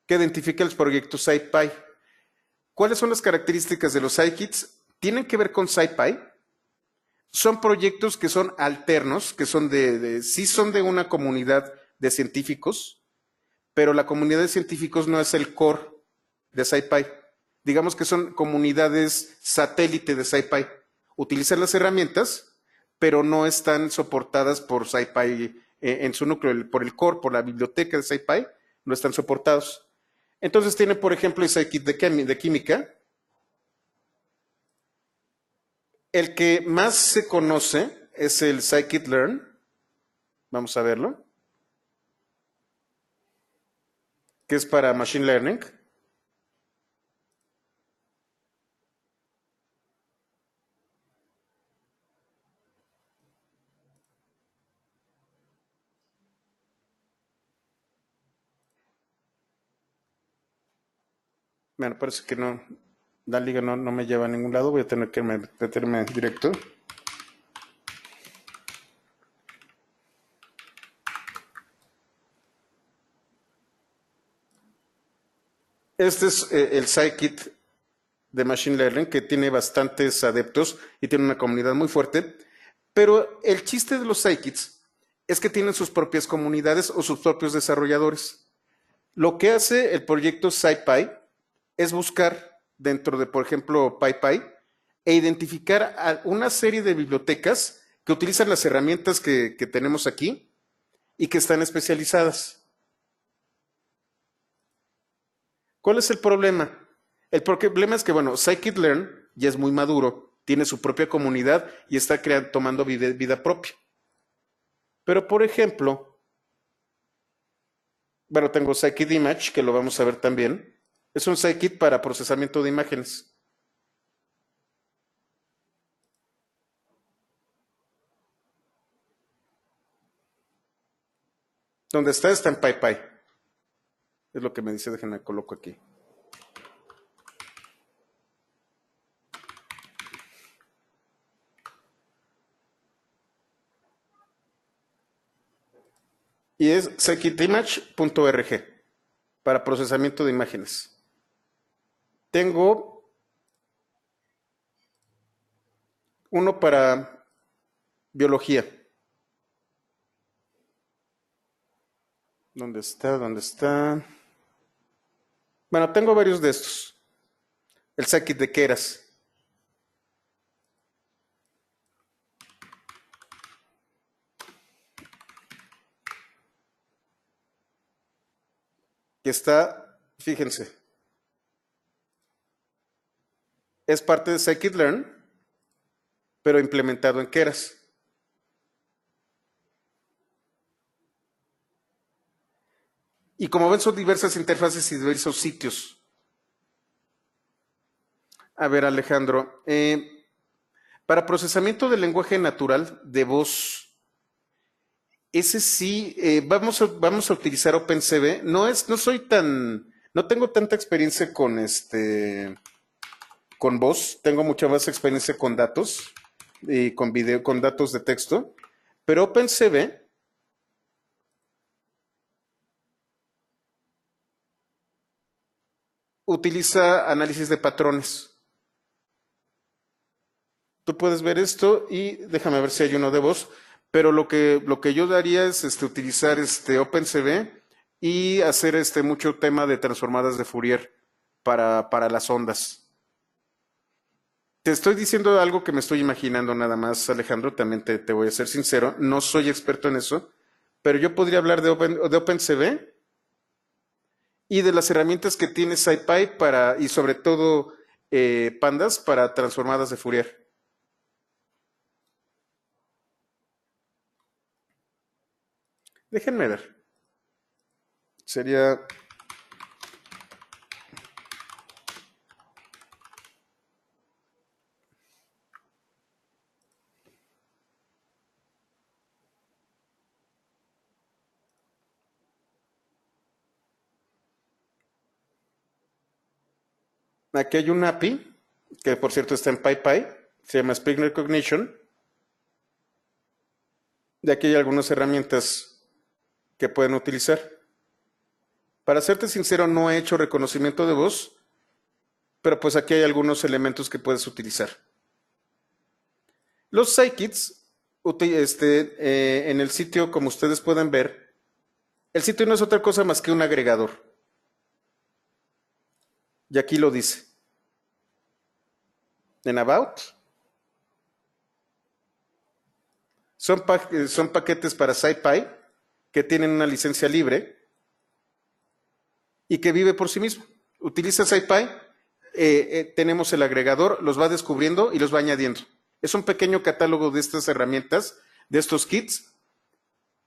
que identifican los proyectos SciPy. ¿Cuáles son las características de los scikits? Tienen que ver con SciPy. Son proyectos que son alternos, que son sí son de una comunidad de científicos, pero la comunidad de científicos no es el core de SciPy. Digamos que son comunidades satélite de SciPy. Utilizan las herramientas, pero no están soportadas por SciPy en su núcleo, por el core, por la biblioteca de SciPy, no están soportados. Entonces tiene, por ejemplo, el scikit de química. El que más se conoce es el scikit-learn. Vamos a verlo. Que es para Machine Learning. Bueno, parece que no La liga no me lleva a ningún lado, voy a tener que meterme directo. Este es el Scikit de Machine Learning, que tiene bastantes adeptos y tiene una comunidad muy fuerte. Pero el chiste de los Scikits es que tienen sus propias comunidades o sus propios desarrolladores. Lo que hace el proyecto SciPy es buscar dentro de, por ejemplo, PyPy e identificar a una serie de bibliotecas que utilizan las herramientas que tenemos aquí y que están especializadas. ¿Cuál es el problema? El problema es que, bueno, Scikit-learn ya es muy maduro, tiene su propia comunidad y está tomando vida propia. Pero, por ejemplo, bueno, tengo Scikit-image, que lo vamos a ver también. Es un Scikit para procesamiento de imágenes. ¿Dónde está? Está en PyPy. Es lo que me dice, déjenme coloco aquí. Y es scikitimage.org para procesamiento de imágenes. Tengo uno para biología. ¿Dónde está? ¿Dónde está? Bueno, tengo varios de estos. El Scikit de Keras, que está, fíjense, es parte de Scikit-learn, pero implementado en Keras. Y como ven, son diversas interfaces y diversos sitios. A ver, Alejandro, para procesamiento del lenguaje natural de voz, ese sí, vamos a utilizar OpenCV. No soy no tengo tanta experiencia con voz. Tengo mucha más experiencia con datos y con video, con datos de texto. Pero OpenCV utiliza análisis de patrones. Tú puedes ver esto y déjame ver si hay uno de voz. Pero lo que yo daría es utilizar OpenCV y hacer mucho tema de transformadas de Fourier para las ondas. Te estoy diciendo algo que me estoy imaginando nada más, Alejandro, también te voy a ser sincero, no soy experto en eso, pero yo podría hablar de OpenCV y de las herramientas que tiene SciPy y sobre todo Pandas para transformadas de Fourier. Déjenme ver. Sería... Aquí hay un API, que por cierto está en PyPy, se llama Speak Recognition. De aquí hay algunas herramientas que pueden utilizar. Para serte sincero, no he hecho reconocimiento de voz, pero pues aquí hay algunos elementos que puedes utilizar. Los scikits, en el sitio, como ustedes pueden ver, el sitio no es otra cosa más que un agregador. Y aquí lo dice. En About. Son paquetes para SciPy que tienen una licencia libre y que vive por sí mismo. Utiliza SciPy, tenemos el agregador, los va descubriendo y los va añadiendo. Es un pequeño catálogo de estas herramientas, de estos kits,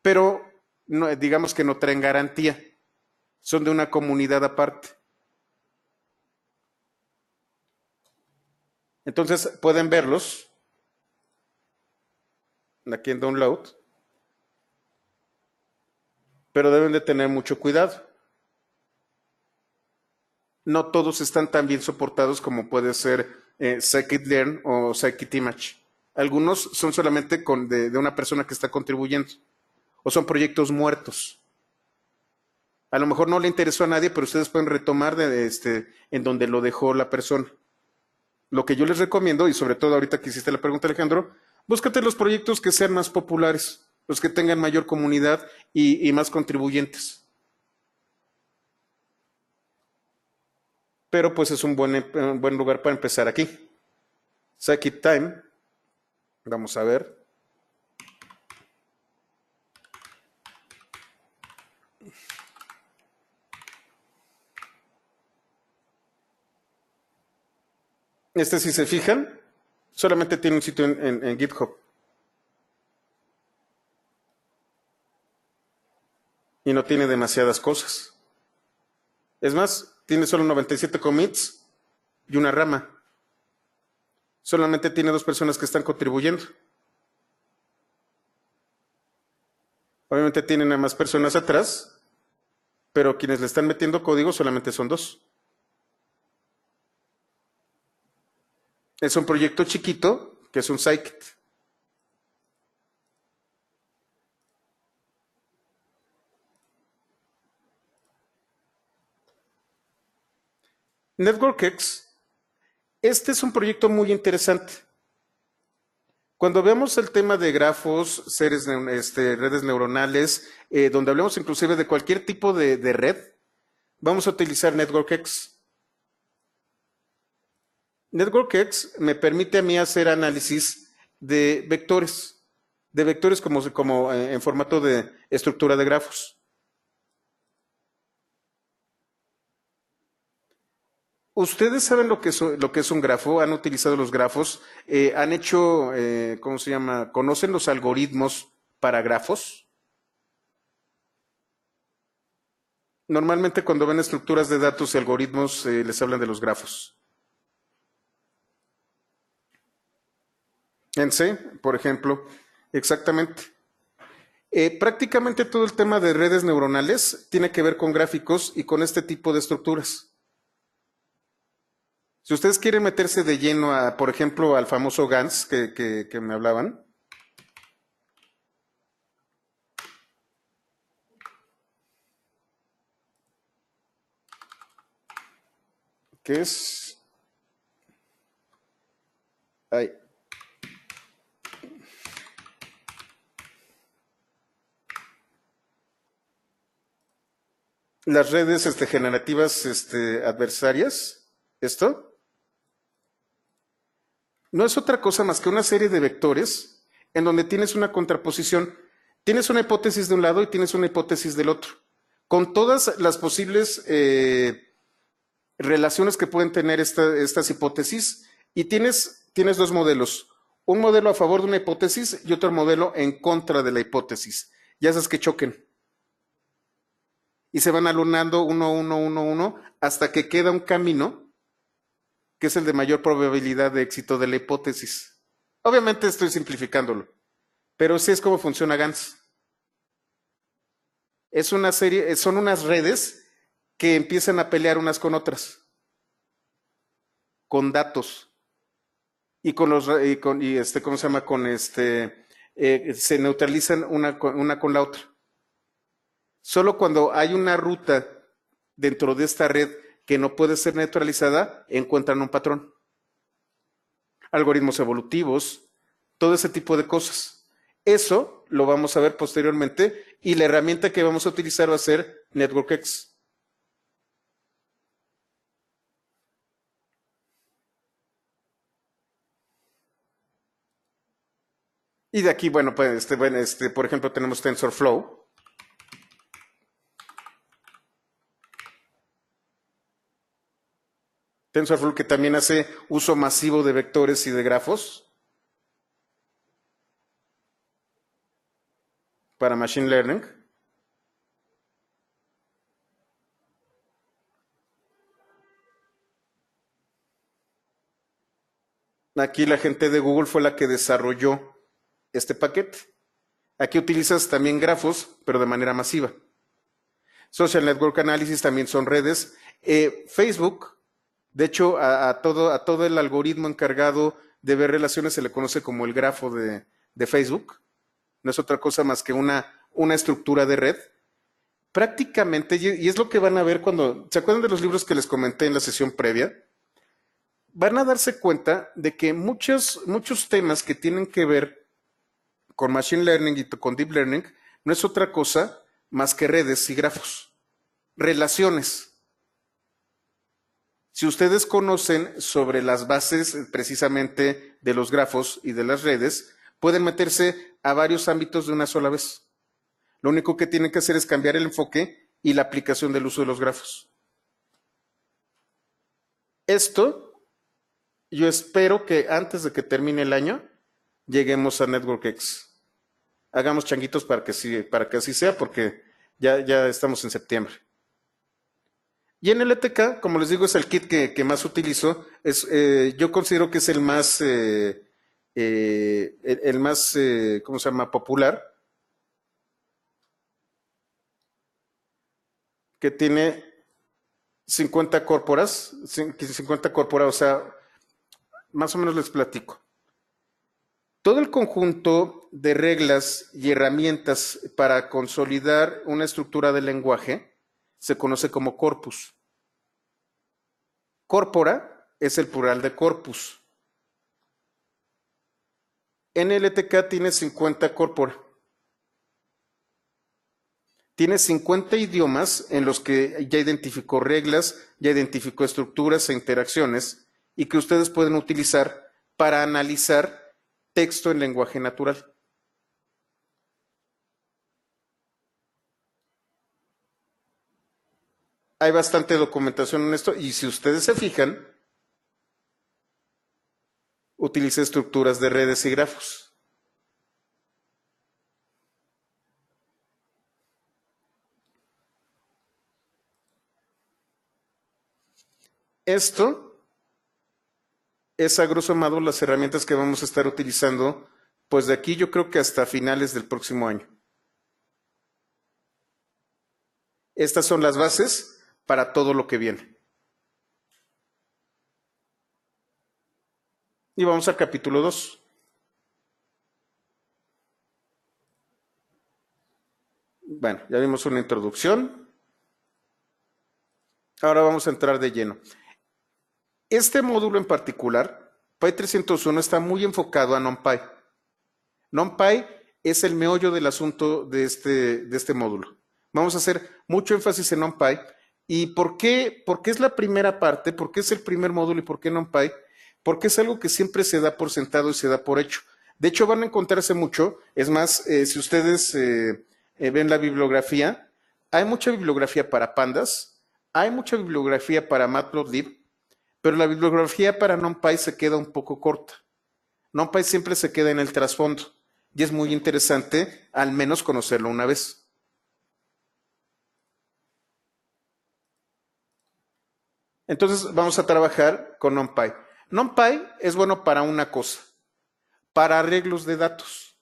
pero no, digamos que no traen garantía. Son de una comunidad aparte. Entonces pueden verlos aquí en Download, pero deben de tener mucho cuidado. no todos están tan bien soportados como puede ser Scikit-learn o Scikit-image. Algunos son solamente de una persona que está contribuyendo o son proyectos muertos. A lo mejor no le interesó a nadie, pero ustedes pueden retomar en donde lo dejó la persona. Lo que yo les recomiendo, y sobre todo ahorita que hiciste la pregunta, Alejandro, búscate los proyectos que sean más populares, los que tengan mayor comunidad y más contribuyentes. Pero pues es un buen lugar para empezar aquí. Scikit-time, vamos a ver. Si se fijan, solamente tiene un sitio en GitHub. Y no tiene demasiadas cosas. Es más, tiene solo 97 commits y una rama. Solamente tiene 2 personas que están contribuyendo. Obviamente tienen a más personas atrás, pero quienes le están metiendo código solamente son 2. Es un proyecto chiquito, que es un Scikit. NetworkX, este es un proyecto muy interesante. Cuando veamos el tema de grafos, redes neuronales, donde hablemos inclusive de cualquier tipo de red, vamos a utilizar NetworkX. NetworkX me permite a mí hacer análisis de vectores como en formato de estructura de grafos. ¿Ustedes saben lo que es un grafo? ¿Han utilizado los grafos? ¿Han hecho, cómo se llama? ¿Conocen los algoritmos para grafos? Normalmente cuando ven estructuras de datos y algoritmos les hablan de los grafos. En C, por ejemplo, exactamente. Prácticamente todo el tema de redes neuronales tiene que ver con gráficos y con este tipo de estructuras. Si ustedes quieren meterse de lleno por ejemplo, al famoso GANs que me hablaban, que es... Ay. Las redes generativas adversarias, esto, no es otra cosa más que una serie de vectores en donde tienes una contraposición. Tienes una hipótesis de un lado y tienes una hipótesis del otro. Con todas las posibles relaciones que pueden tener estas hipótesis, y tienes 2 modelos. Un modelo a favor de una hipótesis y otro modelo en contra de la hipótesis. Ya esas que choquen. Y se van alunando uno, hasta que queda un camino que es el de mayor probabilidad de éxito de la hipótesis. Obviamente estoy simplificándolo, pero sí es como funciona GANs. Es una serie, son unas redes que empiezan a pelear unas con otras, con datos y ¿cómo se llama? Se neutralizan una con la otra. Solo cuando hay una ruta dentro de esta red que no puede ser neutralizada, encuentran un patrón. Algoritmos evolutivos, todo ese tipo de cosas. Eso lo vamos a ver posteriormente y la herramienta que vamos a utilizar va a ser NetworkX. Y de aquí, bueno, pues, por ejemplo, tenemos TensorFlow. TensorFlow que también hace uso masivo de vectores y de grafos para Machine Learning. Aquí la gente de Google fue la que desarrolló este paquete. Aquí utilizas también grafos, pero de manera masiva. Social Network Analysis también son redes. Facebook, de hecho, a todo el algoritmo encargado de ver relaciones se le conoce como el grafo de Facebook. No es otra cosa más que una estructura de red. Prácticamente, y es lo que van a ver cuando, ¿se acuerdan de los libros que les comenté en la sesión previa? Van a darse cuenta de que muchos temas que tienen que ver con Machine Learning y con Deep Learning no es otra cosa más que redes y grafos, relaciones. Si ustedes conocen sobre las bases precisamente de los grafos y de las redes, pueden meterse a varios ámbitos de una sola vez. Lo único que tienen que hacer es cambiar el enfoque y la aplicación del uso de los grafos. Esto, yo espero que antes de que termine el año, lleguemos a NetworkX. Hagamos changuitos para que así sea, porque ya estamos en septiembre. Y en el ETK, como les digo, es el kit que más utilizo. Yo considero que es el más, ¿cómo se llama? Popular. Que tiene 50 córporas, 50 córporas, o sea, más o menos les platico. Todo el conjunto de reglas y herramientas para consolidar una estructura de lenguaje se conoce como corpus. Córpora es el plural de corpus. NLTK tiene 50 córpora. Tiene 50 idiomas en los que ya identificó reglas, ya identificó estructuras e interacciones y que ustedes pueden utilizar para analizar texto en lenguaje natural. Hay bastante documentación en esto y si ustedes se fijan, utiliza estructuras de redes y grafos. Esto es a grosso modo las herramientas que vamos a estar utilizando, pues de aquí yo creo que hasta finales del próximo año. Estas son las bases para todo lo que viene. Y vamos al capítulo 2. Bueno, ya vimos una introducción. Ahora vamos a entrar de lleno. Este módulo en particular, Py 301, está muy enfocado a NumPy. NumPy es el meollo del asunto de este módulo. Vamos a hacer mucho énfasis en NumPy. ¿Y por qué es la primera parte? ¿Por qué es el primer módulo y por qué NumPy? Porque es algo que siempre se da por sentado y se da por hecho. De hecho, van a encontrarse mucho. Es más, si ustedes ven la bibliografía, hay mucha bibliografía para pandas, hay mucha bibliografía para Matplotlib, pero la bibliografía para NumPy se queda un poco corta. NumPy siempre se queda en el trasfondo y es muy interesante al menos conocerlo una vez. Entonces vamos a trabajar con NumPy. NumPy es bueno para una cosa, para arreglos de datos.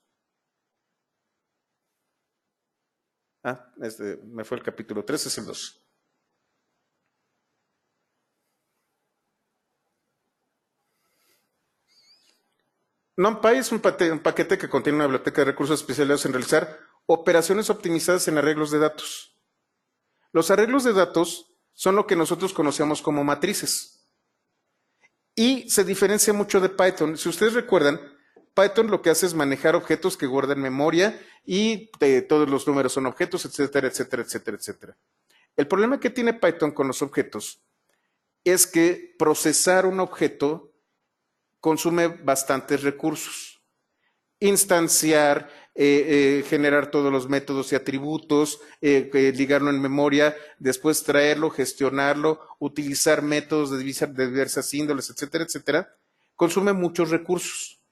Me fue el capítulo 3, es el 2. NumPy es un paquete que contiene una biblioteca de recursos especializados en realizar operaciones optimizadas en arreglos de datos. Los arreglos de datos son lo que nosotros conocemos como matrices. Y se diferencia mucho de Python. Si ustedes recuerdan, Python lo que hace es manejar objetos que guardan memoria y todos los números son objetos, etcétera, etcétera, etcétera, etcétera. El problema que tiene Python con los objetos es que procesar un objeto consume bastantes recursos. Instanciar, generar todos los métodos y atributos, ligarlo en memoria, después traerlo, gestionarlo, utilizar métodos de diversas índoles, etcétera, etcétera, consume muchos recursos.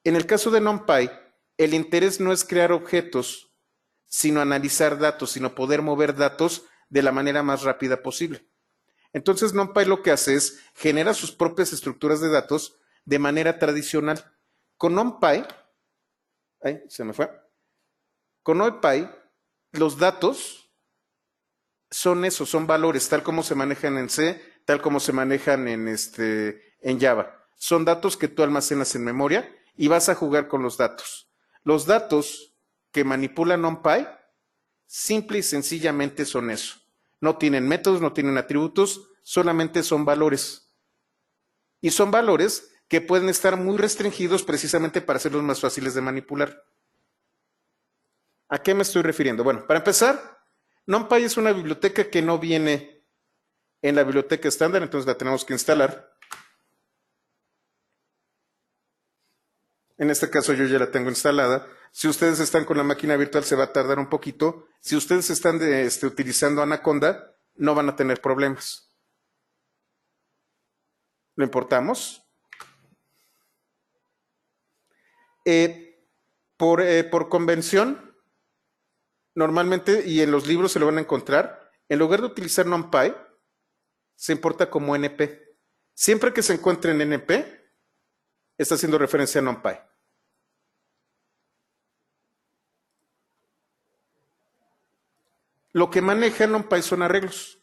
En el caso de NumPy, el interés no es crear objetos, sino analizar datos, sino poder mover datos de la manera más rápida posible. Entonces NumPy lo que hace es genera sus propias estructuras de datos de manera tradicional. Con NumPy, se me fue. Con NumPy, los datos son esos, son valores, tal como se manejan en C, tal como se manejan en Java. Son datos que tú almacenas en memoria y vas a jugar con los datos. Los datos que manipulan NumPy simple y sencillamente son eso. No tienen métodos, no tienen atributos, solamente son valores. Y son valores que pueden estar muy restringidos precisamente para hacerlos más fáciles de manipular. ¿A qué me estoy refiriendo? Bueno, para empezar, NumPy es una biblioteca que no viene en la biblioteca estándar, entonces la tenemos que instalar. En este caso yo ya la tengo instalada. Si ustedes están con la máquina virtual se va a tardar un poquito. Si ustedes están utilizando Anaconda, no van a tener problemas. Lo importamos. Por convención, normalmente, y en los libros se lo van a encontrar, en lugar de utilizar NumPy, se importa como NP. Siempre que se encuentre en NP, está haciendo referencia a NumPy. Lo que maneja NumPy son arreglos.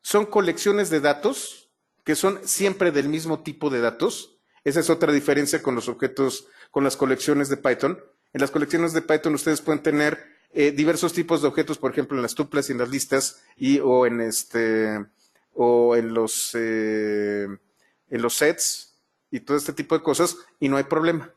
Son colecciones de datos que son siempre del mismo tipo de datos. Esa es otra diferencia con los objetos, con las colecciones de Python. En las colecciones de Python ustedes pueden tener diversos tipos de objetos, por ejemplo, en las tuplas y en las listas, o en los sets y todo este tipo de cosas, y no hay problema.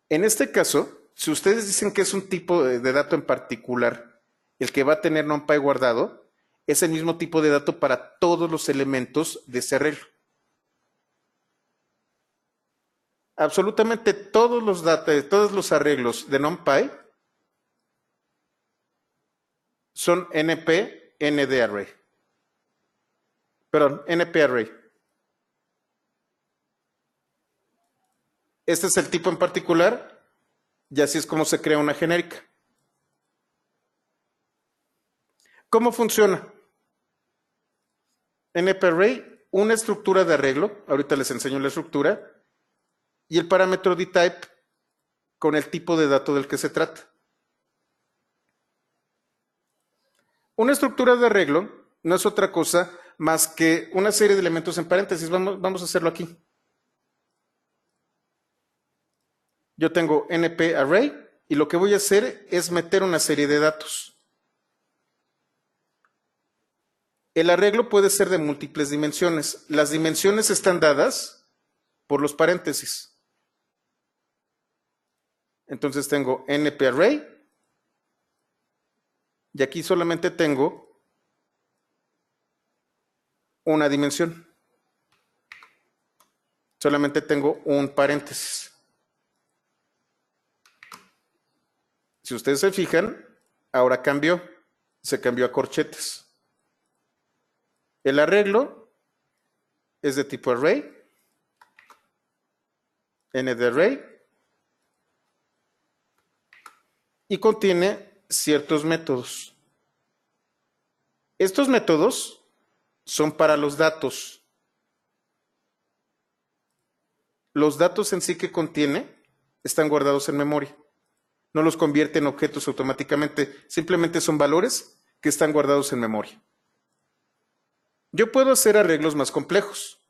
En este caso, si ustedes dicen que es un tipo de dato en particular, el que va a tener NumPy guardado, es el mismo tipo de dato para todos los elementos de ese arreglo. Absolutamente todos los datos, todos los arreglos de NumPy son NP, ND array. Perdón, NP array. Este es el tipo en particular y así es como se crea una genérica. ¿Cómo funciona? NP array, una estructura de arreglo, ahorita les enseño la estructura, y el parámetro dtype con el tipo de dato del que se trata. Una estructura de arreglo no es otra cosa más que una serie de elementos en paréntesis. Vamos a hacerlo aquí. Yo tengo NP array y lo que voy a hacer es meter una serie de datos. El arreglo puede ser de múltiples dimensiones. Las dimensiones están dadas por los paréntesis. Entonces tengo NP array y aquí solamente tengo una dimensión. Solamente tengo un paréntesis. Si ustedes se fijan, ahora cambió. Se cambió a corchetes. El arreglo es de tipo array, n de array, y contiene ciertos métodos. Estos métodos son para los datos. Los datos en sí que contiene están guardados en memoria. No los convierte en objetos automáticamente, simplemente son valores que están guardados en memoria. Yo puedo hacer arreglos más complejos.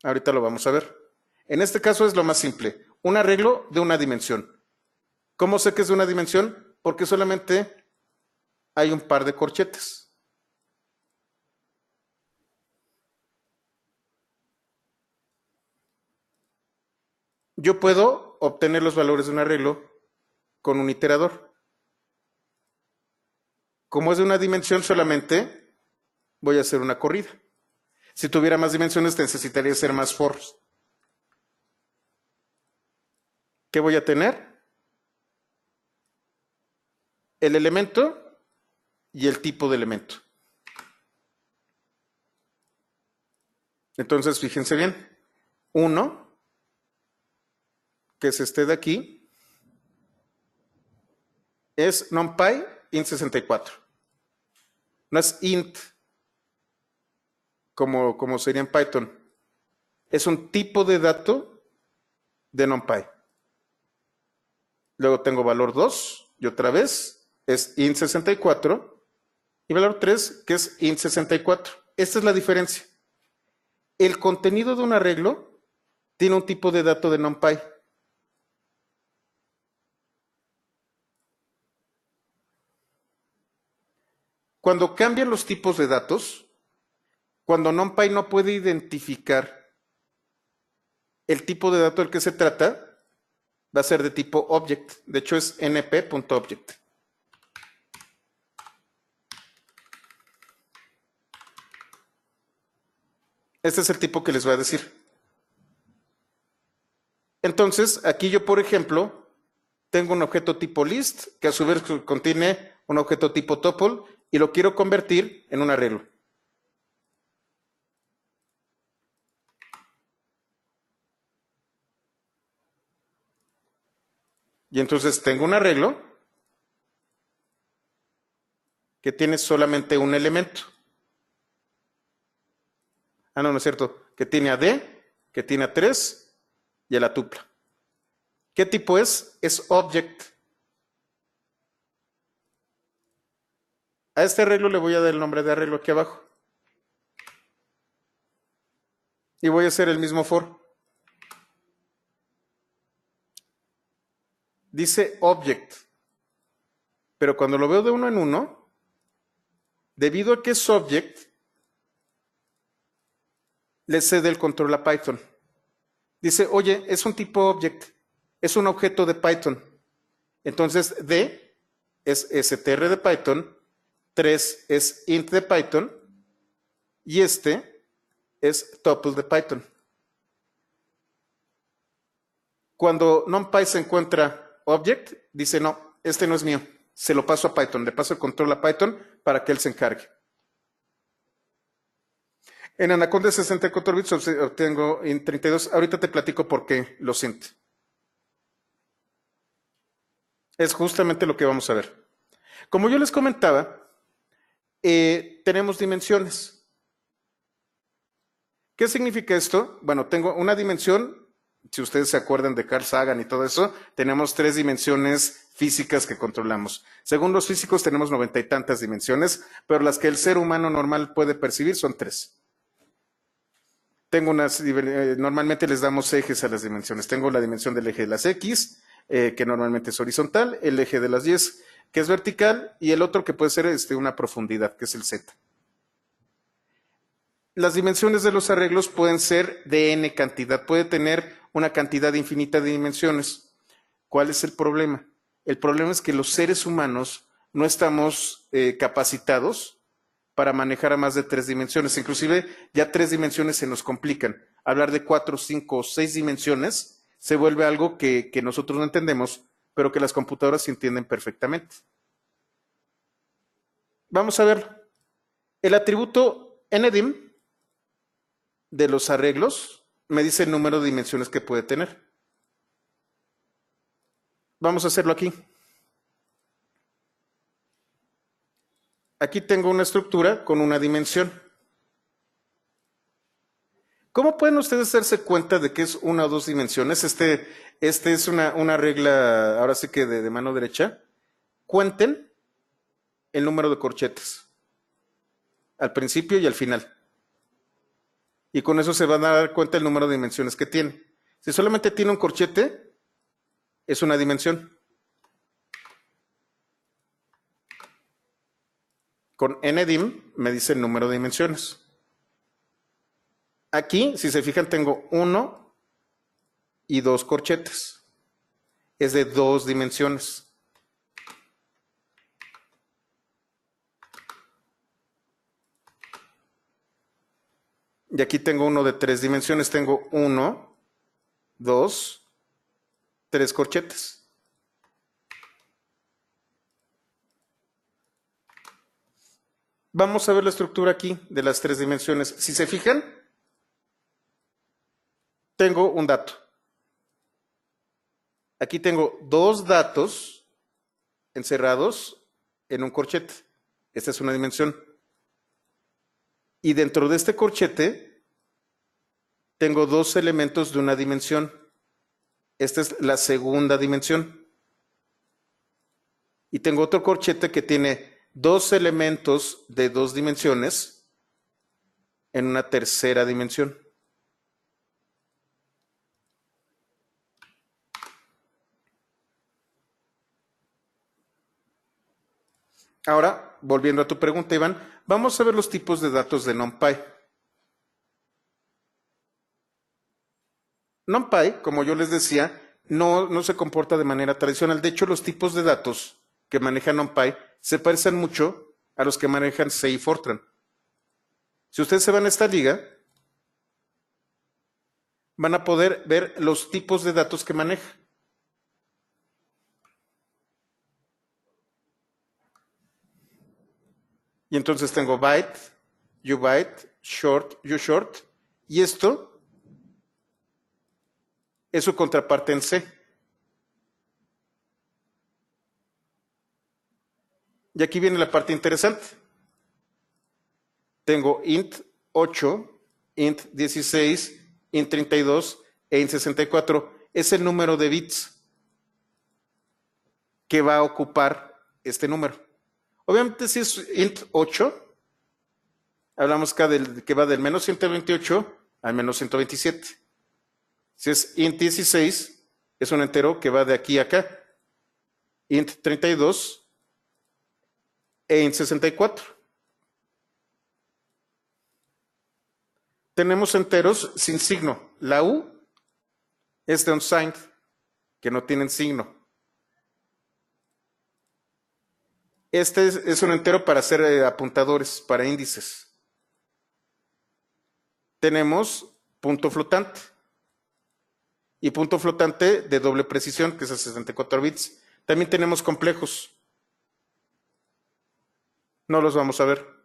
Ahorita lo vamos a ver. En este caso es lo más simple, un arreglo de una dimensión. ¿Cómo sé que es de una dimensión? Porque solamente hay un par de corchetes. Yo puedo obtener los valores de un arreglo con un iterador. Como es de una dimensión, solamente voy a hacer una corrida. Si tuviera más dimensiones, necesitaría hacer más fors. ¿Qué voy a tener? El elemento y el tipo de elemento. Entonces, fíjense bien. 1, que es este de aquí, es NumPy int64. No es int, como sería en Python. Es un tipo de dato de NumPy. Luego tengo valor 2, y otra vez es int64, y valor 3, que es int64. Esta es la diferencia. El contenido de un arreglo tiene un tipo de dato de NumPy. Cuando cambian los tipos de datos, cuando NumPy no puede identificar el tipo de dato del que se trata, va a ser de tipo object. De hecho, es np.object. Este es el tipo que les va a decir. Entonces, aquí yo, por ejemplo, tengo un objeto tipo list, que a su vez contiene un objeto tipo tuple, y lo quiero convertir en un arreglo. Y entonces tengo un arreglo que tiene solamente un elemento. Ah, no, no es cierto. Que tiene a D, que tiene a 3 y a la tupla. ¿Qué tipo es? Es object. A este arreglo le voy a dar el nombre de arreglo aquí abajo. Y voy a hacer el mismo for. Dice object. Pero cuando lo veo de uno en uno, debido a que es object, le cede el control a Python. Dice, oye, es un tipo object, es un objeto de Python. Entonces, D es str de Python, 3 es int de Python, y este es tuple de Python. Cuando NumPy se encuentra object, dice, no, este no es mío, se lo paso a Python, le paso el control a Python para que él se encargue. En Anaconda 64 bits obtengo en 32. Ahorita te platico por qué lo siento. Es justamente lo que vamos a ver. Como yo les comentaba, tenemos dimensiones. ¿Qué significa esto? Bueno, tengo una dimensión, si ustedes se acuerdan de Carl Sagan y todo eso, tenemos 3 dimensiones físicas que controlamos. Según los físicos tenemos 90 y tantas dimensiones, pero las que el ser humano normal puede percibir son 3. Tengo normalmente les damos ejes a las dimensiones. Tengo la dimensión del eje de las X, que normalmente es horizontal, el eje de las Y, que es vertical, y el otro que puede ser una profundidad, que es el Z. Las dimensiones de los arreglos pueden ser de n cantidad, puede tener una cantidad infinita de dimensiones. ¿Cuál es el problema? El problema es que los seres humanos no estamos capacitados para manejar a más de 3 dimensiones. Inclusive ya 3 dimensiones se nos complican. Hablar de 4, 5 o 6 dimensiones se vuelve algo que nosotros no entendemos, pero que las computadoras sí entienden perfectamente. Vamos a verlo. El atributo ndim de los arreglos me dice el número de dimensiones que puede tener. Vamos a hacerlo aquí. Aquí tengo una estructura con una dimensión. ¿Cómo pueden ustedes darse cuenta de que es una o dos dimensiones? Este es una regla, ahora sí que de mano derecha. Cuenten el número de corchetes al principio y al final. Y con eso se van a dar cuenta el número de dimensiones que tiene. Si solamente tiene un corchete, es una dimensión. Con ndim me dice el número de dimensiones. Aquí, si se fijan, tengo 1 y 2 corchetes. Es de 2 dimensiones. Y aquí tengo uno de 3 dimensiones. Tengo 1, 2, 3 corchetes. Vamos a ver la estructura aquí de las 3 dimensiones. Si se fijan, tengo un dato. Aquí tengo 2 datos encerrados en un corchete. Esta es una dimensión. Y dentro de este corchete tengo 2 elementos de una dimensión. Esta es la segunda dimensión. Y tengo otro corchete que tiene dos elementos de dos dimensiones en una tercera dimensión. Ahora, volviendo a tu pregunta, Iván, vamos a ver los tipos de datos de NumPy. NumPy, como yo les decía, no se comporta de manera tradicional. De hecho, los tipos de datos que maneja NumPy se parecen mucho a los que manejan C y Fortran. Si ustedes se van a esta liga, van a poder ver los tipos de datos que maneja. Y entonces tengo byte, ubyte, short, ushort, y esto es su contraparte en C. Y aquí viene la parte interesante. Tengo int 8, int 16, int 32 e int 64. Es el número de bits que va a ocupar este número. Obviamente si es int 8, hablamos acá que va del menos 128 al menos 127. Si es int 16, es un entero que va de aquí a acá. Int 32 e int 64. Tenemos enteros sin signo. La U es de unsigned, que no tienen signo. Este es un entero para hacer apuntadores, para índices. Tenemos punto flotante. Y punto flotante de doble precisión, que es a 64 bits. También tenemos complejos. No los vamos a ver.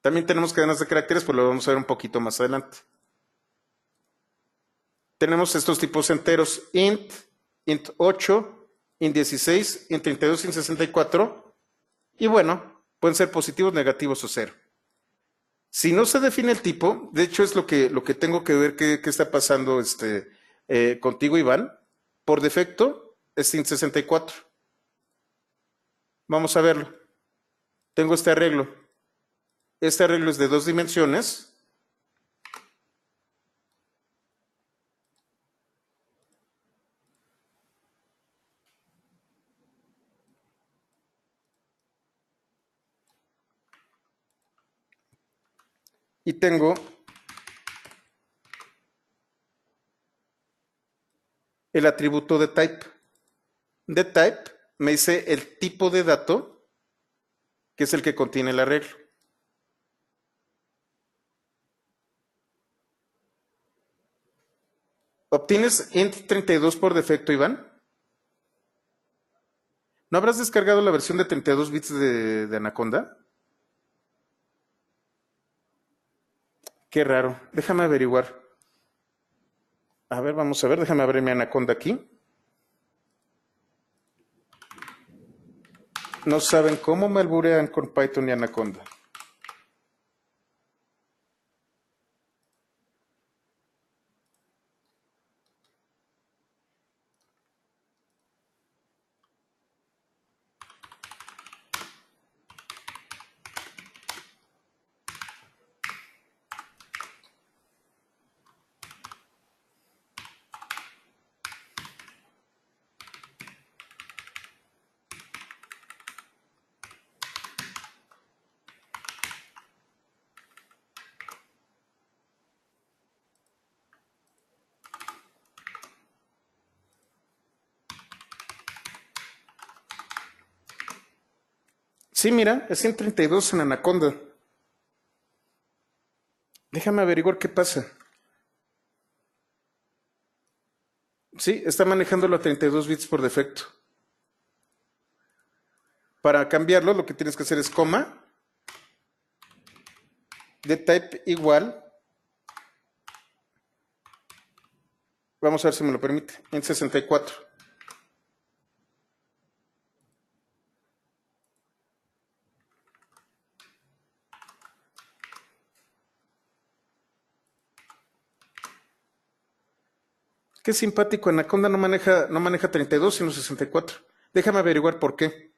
También tenemos cadenas de caracteres, pues lo vamos a ver un poquito más adelante. Tenemos estos tipos enteros: int, int 8, int 16, int 32, int 64. Y bueno, pueden ser positivos, negativos o cero. Si no se define el tipo, de hecho es lo que tengo que ver qué está pasando contigo, Iván. Por defecto es int 64. Vamos a verlo. Tengo este arreglo. Este arreglo es de dos dimensiones. Y tengo el atributo de type. De type me dice el tipo de dato, que es el que contiene el arreglo. ¿Obtienes int 32 por defecto, Iván? ¿No habrás descargado la versión de 32 bits de Anaconda? Qué raro. Déjame averiguar. A ver, vamos a ver. Déjame abrir mi Anaconda aquí. No saben cómo me alburean con Python y Anaconda. Sí, mira, es 132 en Anaconda. Déjame averiguar qué pasa. Sí, está manejándolo a 32 bits por defecto. Para cambiarlo, lo que tienes que hacer es coma, de type igual. Vamos a ver si me lo permite. En 64. Qué simpático, Anaconda no maneja 32, sino 64. Déjame averiguar por qué.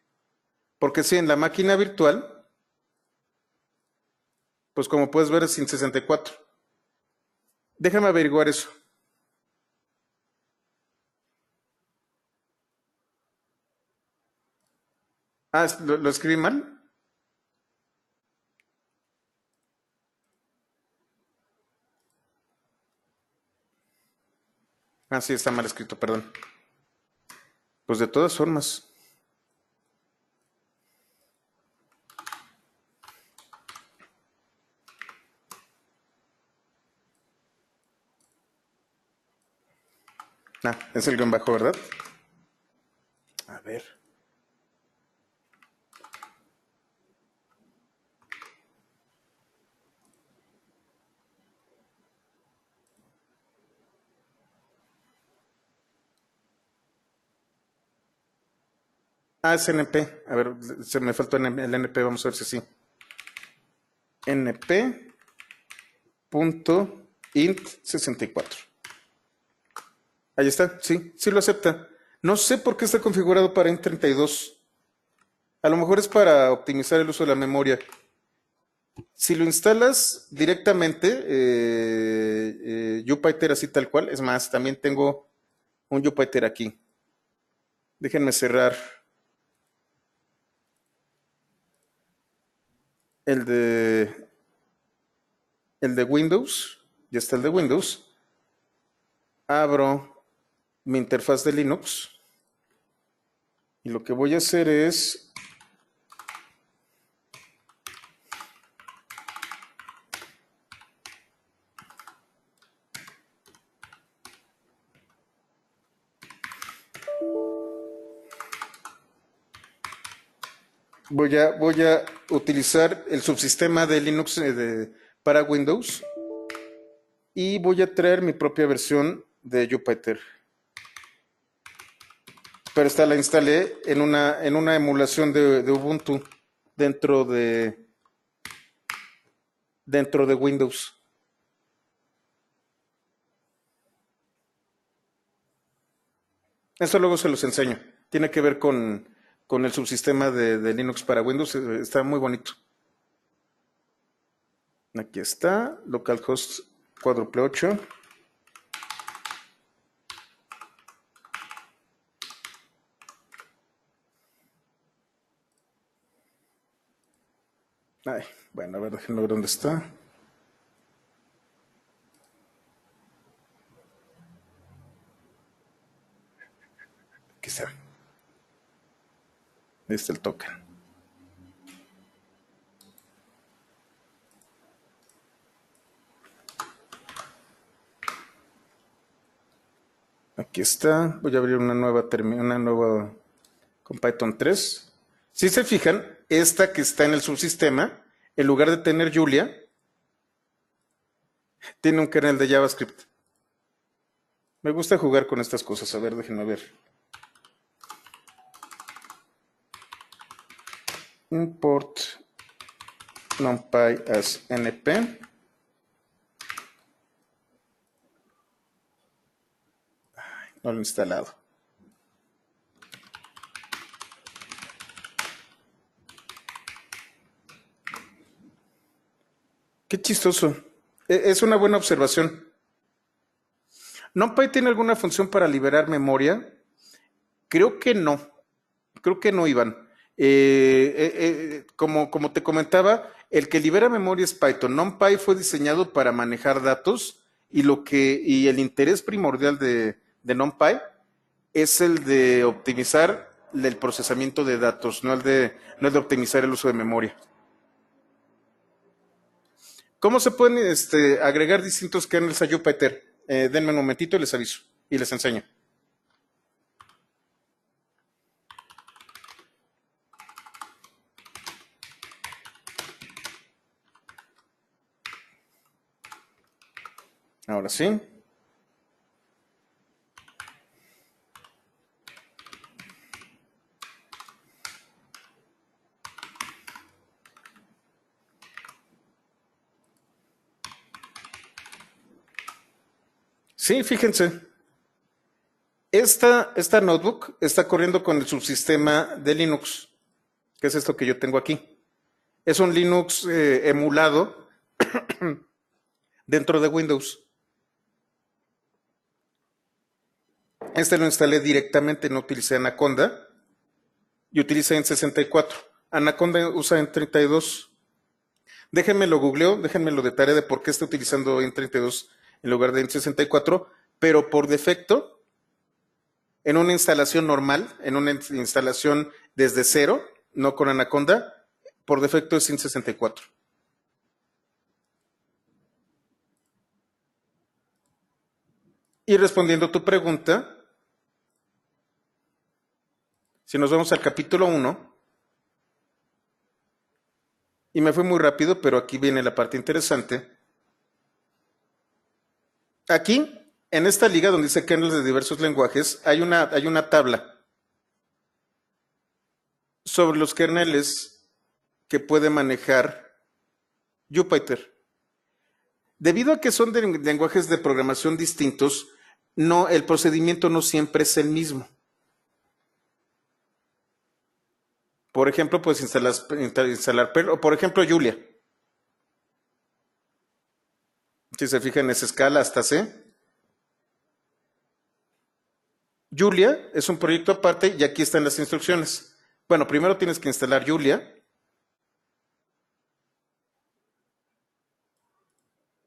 Porque sí, en la máquina virtual, pues como puedes ver es sin 64. Déjame averiguar eso. Ah, ¿lo escribí mal? Ah, sí, está mal escrito, perdón. Pues de todas formas. Ah, es el guión bajo, ¿verdad? A ver. Ah, es NP. A ver, se me faltó el NP, vamos a ver si sí. np.int64. Ahí está, sí, sí lo acepta. No sé por qué está configurado para int32. A lo mejor es para optimizar el uso de la memoria. Si lo instalas directamente, Jupyter así tal cual, es más, también tengo un Jupyter aquí. Déjenme cerrar el de, el de Windows. Ya está el de Windows. Abro mi interfaz de Linux y lo que voy a hacer es, voy a utilizar el subsistema de Linux para Windows y voy a traer mi propia versión de Jupyter. Pero esta la instalé en una emulación de Ubuntu dentro de, dentro de Windows. Eso luego se los enseño. Tiene que ver con el subsistema de Linux para Windows. Está muy bonito. Aquí está, localhost 4 8. Ay, bueno, a ver, déjenme ver dónde está. Aquí está. Ahí está el token. Aquí está. Voy a abrir una nueva con Python 3. Si se fijan, esta que está en el subsistema, en lugar de tener Julia, tiene un kernel de JavaScript. Me gusta jugar con estas cosas. A ver, déjenme ver. Import numpy as np. No lo he instalado. Qué chistoso. Es una buena observación. ¿NumPy tiene alguna función para liberar memoria? Creo que no. Creo que no, Iván. Como te comentaba, el que libera memoria es Python. NumPy fue diseñado para manejar datos y el interés primordial de NumPy es el de optimizar el procesamiento de datos, no el de optimizar el uso de memoria. ¿Cómo se pueden agregar distintos kernels a Jupyter? Denme un momentito y les aviso y les enseño. Ahora sí. Sí, fíjense. Esta notebook está corriendo con el subsistema de Linux, que es esto que yo tengo aquí. Es un Linux emulado dentro de Windows. Este lo instalé directamente, no utilicé Anaconda y utilicé en 64. Anaconda usa en 32. Déjenme lo googleo, déjenme lo de tarea de por qué está utilizando en 32 en lugar de en 64, pero por defecto, en una instalación normal, en una instalación desde cero, no con Anaconda, por defecto es en 64. Y respondiendo a tu pregunta, si nos vamos al capítulo 1, y me fui muy rápido, pero aquí viene la parte interesante. Aquí, en esta liga donde dice kernels de diversos lenguajes, hay una tabla sobre los kernels que puede manejar Jupyter. Debido a que son de lenguajes de programación distintos, no, el procedimiento no siempre es el mismo. Por ejemplo, puedes instalar Perl, o por ejemplo Julia. Si se fijan, es escala hasta C. Julia es un proyecto aparte y aquí están las instrucciones. Bueno, primero tienes que instalar Julia,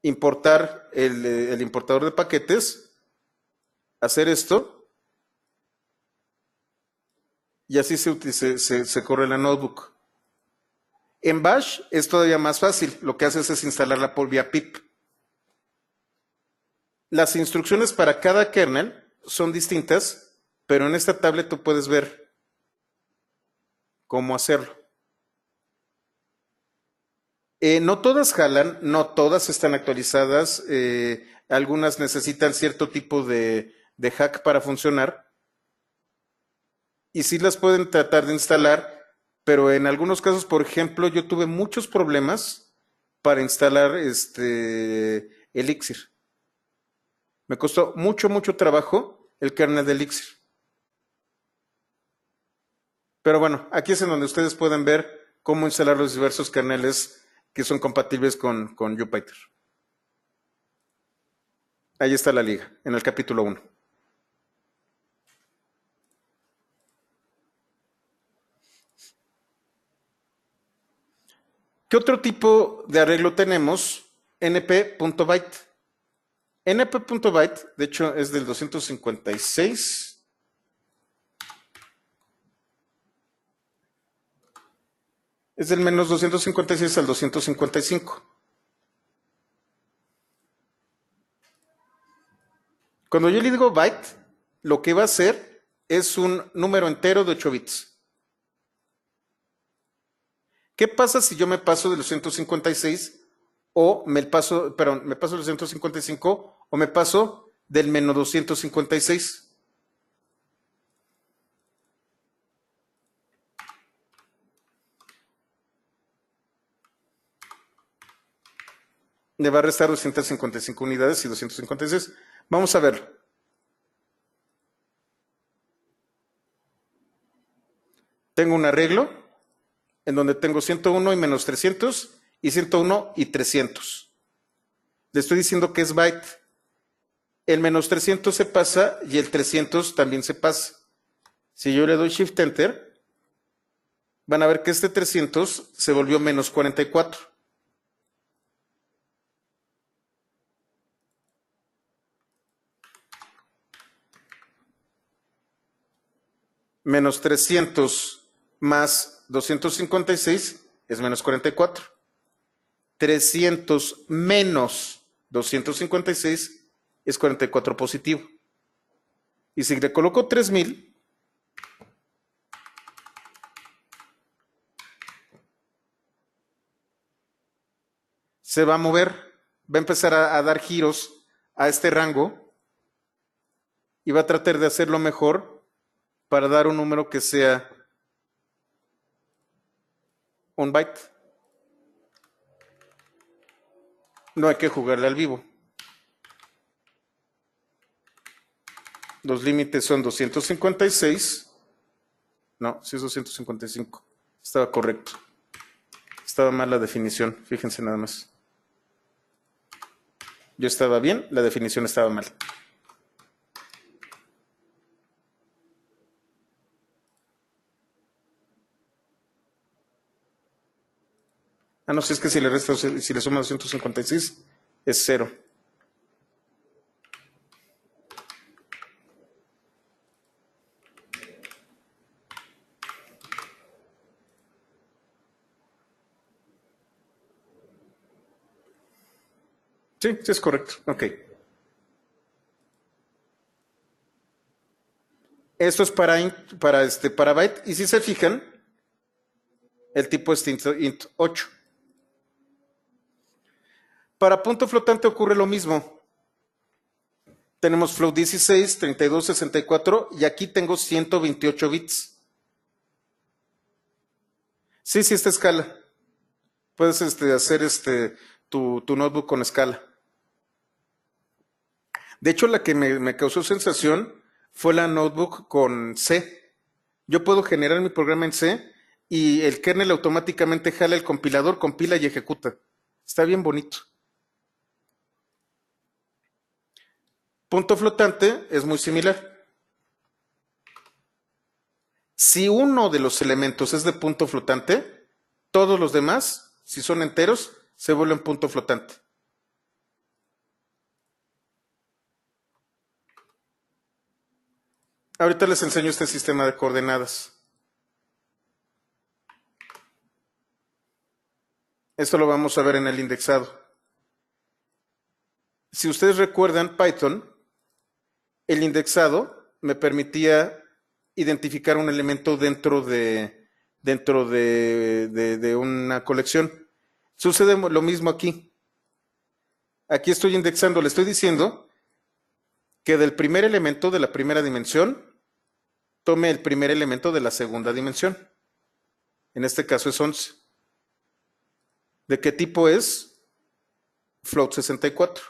importar el importador de paquetes, hacer esto, y así se corre la notebook. En Bash es todavía más fácil, lo que haces es instalarla por vía pip. Las instrucciones para cada kernel son distintas, pero en esta tablet tú puedes ver cómo hacerlo. No todas jalan, no todas están actualizadas, algunas necesitan cierto tipo de hack para funcionar y sí las pueden tratar de instalar, pero en algunos casos, por ejemplo, yo tuve muchos problemas para instalar Elixir. Me costó mucho trabajo el kernel de Elixir. Pero bueno, aquí es en donde ustedes pueden ver cómo instalar los diversos kernels que son compatibles con Jupyter. Ahí está la liga, en el capítulo 1. ¿Qué otro tipo de arreglo tenemos? np.byte. np.byte, de hecho, es del 256. Es del menos 256 al 255. Cuando yo le digo byte, lo que va a hacer es un número entero de 8 bits. ¿Qué pasa si yo me paso de los 156 o me paso de los 155 o me paso del menos 256? Le va a restar 255 unidades y 256. Vamos a verlo. Tengo un arreglo en donde tengo 101 y menos 300 y 101 y 300. Le estoy diciendo que es byte. El menos 300 se pasa y el 300 también se pasa. Si yo le doy Shift Enter, van a ver que este 300 se volvió menos 44. Menos 300 más 256 es menos 44. 300 menos 256 es 44 positivo. Y si le coloco 3000, se va a mover, va a empezar a dar giros a este rango y va a tratar de hacerlo mejor para dar un número que sea un byte. No hay que jugarle al vivo. Los límites son 256. No, sí es 255. Estaba correcto. Estaba mal la definición, fíjense nada más. Yo estaba bien, la definición estaba mal. Ah, no, si es que si le resta, si le suma 256, es 0. Sí, sí es correcto. Ok. Esto es para byte. Y si se fijan, el tipo es int 8. Para punto flotante ocurre lo mismo. Tenemos float 16, 32, 64 y aquí tengo 128 bits. Sí, sí, esta escala. Puedes hacer tu notebook con escala. De hecho, la que me causó sensación fue la notebook con C. Yo puedo generar mi programa en C y el kernel automáticamente jala el compilador, compila y ejecuta. Está bien bonito. Punto flotante es muy similar. Si uno de los elementos es de punto flotante, todos los demás, si son enteros, se vuelven punto flotante. Ahorita les enseño este sistema de coordenadas. Esto lo vamos a ver en el indexado. Si ustedes recuerdan Python, el indexado me permitía identificar un elemento dentro de una colección. Sucede lo mismo aquí. Aquí estoy indexando, le estoy diciendo que del primer elemento de la primera dimensión tome el primer elemento de la segunda dimensión. En este caso es 11. ¿De qué tipo es? Float 64.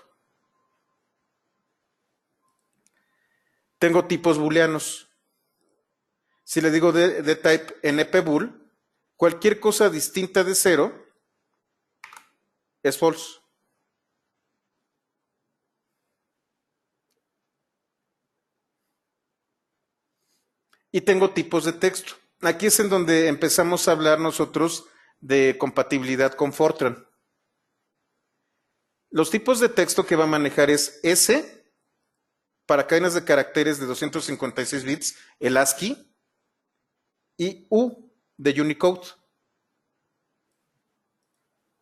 Tengo tipos booleanos. Si le digo de type npbool, cualquier cosa distinta de 0 es false. Y tengo tipos de texto. Aquí es en donde empezamos a hablar nosotros de compatibilidad con Fortran. Los tipos de texto que va a manejar es S para cadenas de caracteres de 256 bits, el ASCII, y U de Unicode.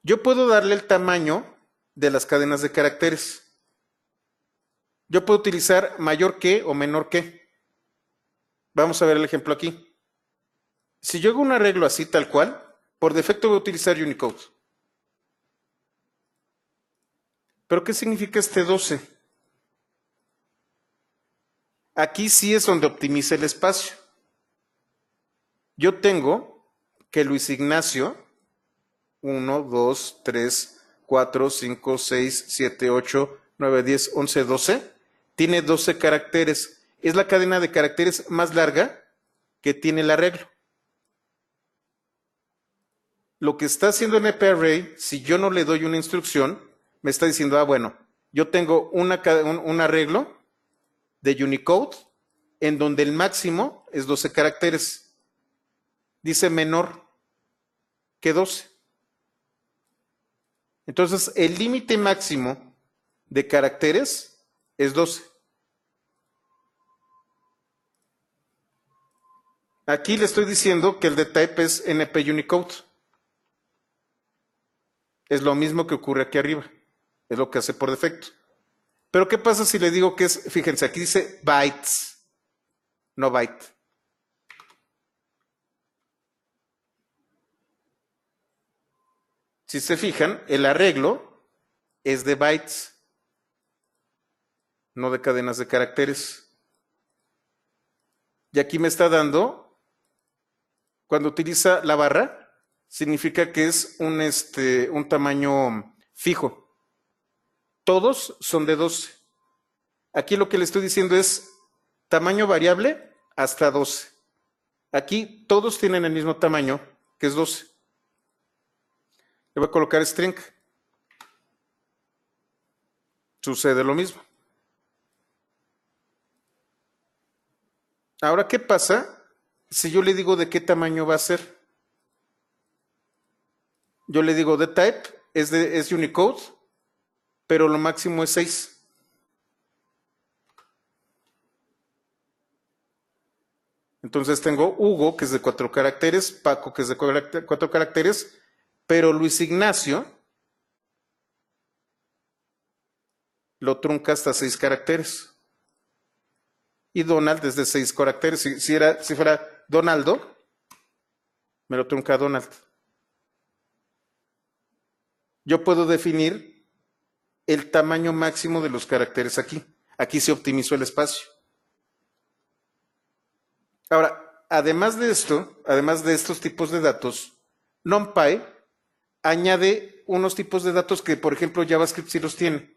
Yo puedo darle el tamaño de las cadenas de caracteres. Yo puedo utilizar mayor que o menor que. Vamos a ver el ejemplo aquí. Si yo hago un arreglo así tal cual, por defecto voy a utilizar Unicode. ¿Pero qué significa este 12? Aquí sí es donde optimiza el espacio. Yo tengo que Luis Ignacio 1, 2, 3, 4, 5, 6, 7, 8, 9, 10, 11, 12 tiene 12 caracteres. Es la cadena de caracteres más larga que tiene el arreglo. Lo que está haciendo NP-Array, si yo no le doy una instrucción, me está diciendo, bueno, yo tengo un arreglo de Unicode en donde el máximo es 12 caracteres. Dice menor que 12. Entonces, el límite máximo de caracteres es 12. Aquí le estoy diciendo que el de type es NP Unicode. Es lo mismo que ocurre aquí arriba. Es lo que hace por defecto. Pero ¿qué pasa si le digo que es, fíjense, aquí dice bytes, no byte? Si se fijan, el arreglo es de bytes, no de cadenas de caracteres. Y aquí me está dando, cuando utiliza la barra, significa que es un tamaño fijo. Todos son de 12. Aquí lo que le estoy diciendo es Tamaño variable hasta 12. Aquí todos tienen el mismo tamaño, que es 12. Le voy a colocar string. Sucede lo mismo. Ahora, ¿qué pasa si yo le digo de qué tamaño va a ser? Yo le digo de type, es Unicode, pero lo máximo es 6. Entonces tengo Hugo, que es de 4 caracteres, Paco, que es de 4 caracteres, pero Luis Ignacio lo trunca hasta 6 caracteres. Y Donald es de 6 caracteres. Si fuera Donaldo, me lo trunca Donald. Yo puedo definir el tamaño máximo de los caracteres aquí. Aquí se optimizó el espacio. Ahora, además de esto, además de estos tipos de datos, NumPy añade unos tipos de datos que, por ejemplo, JavaScript sí los tiene.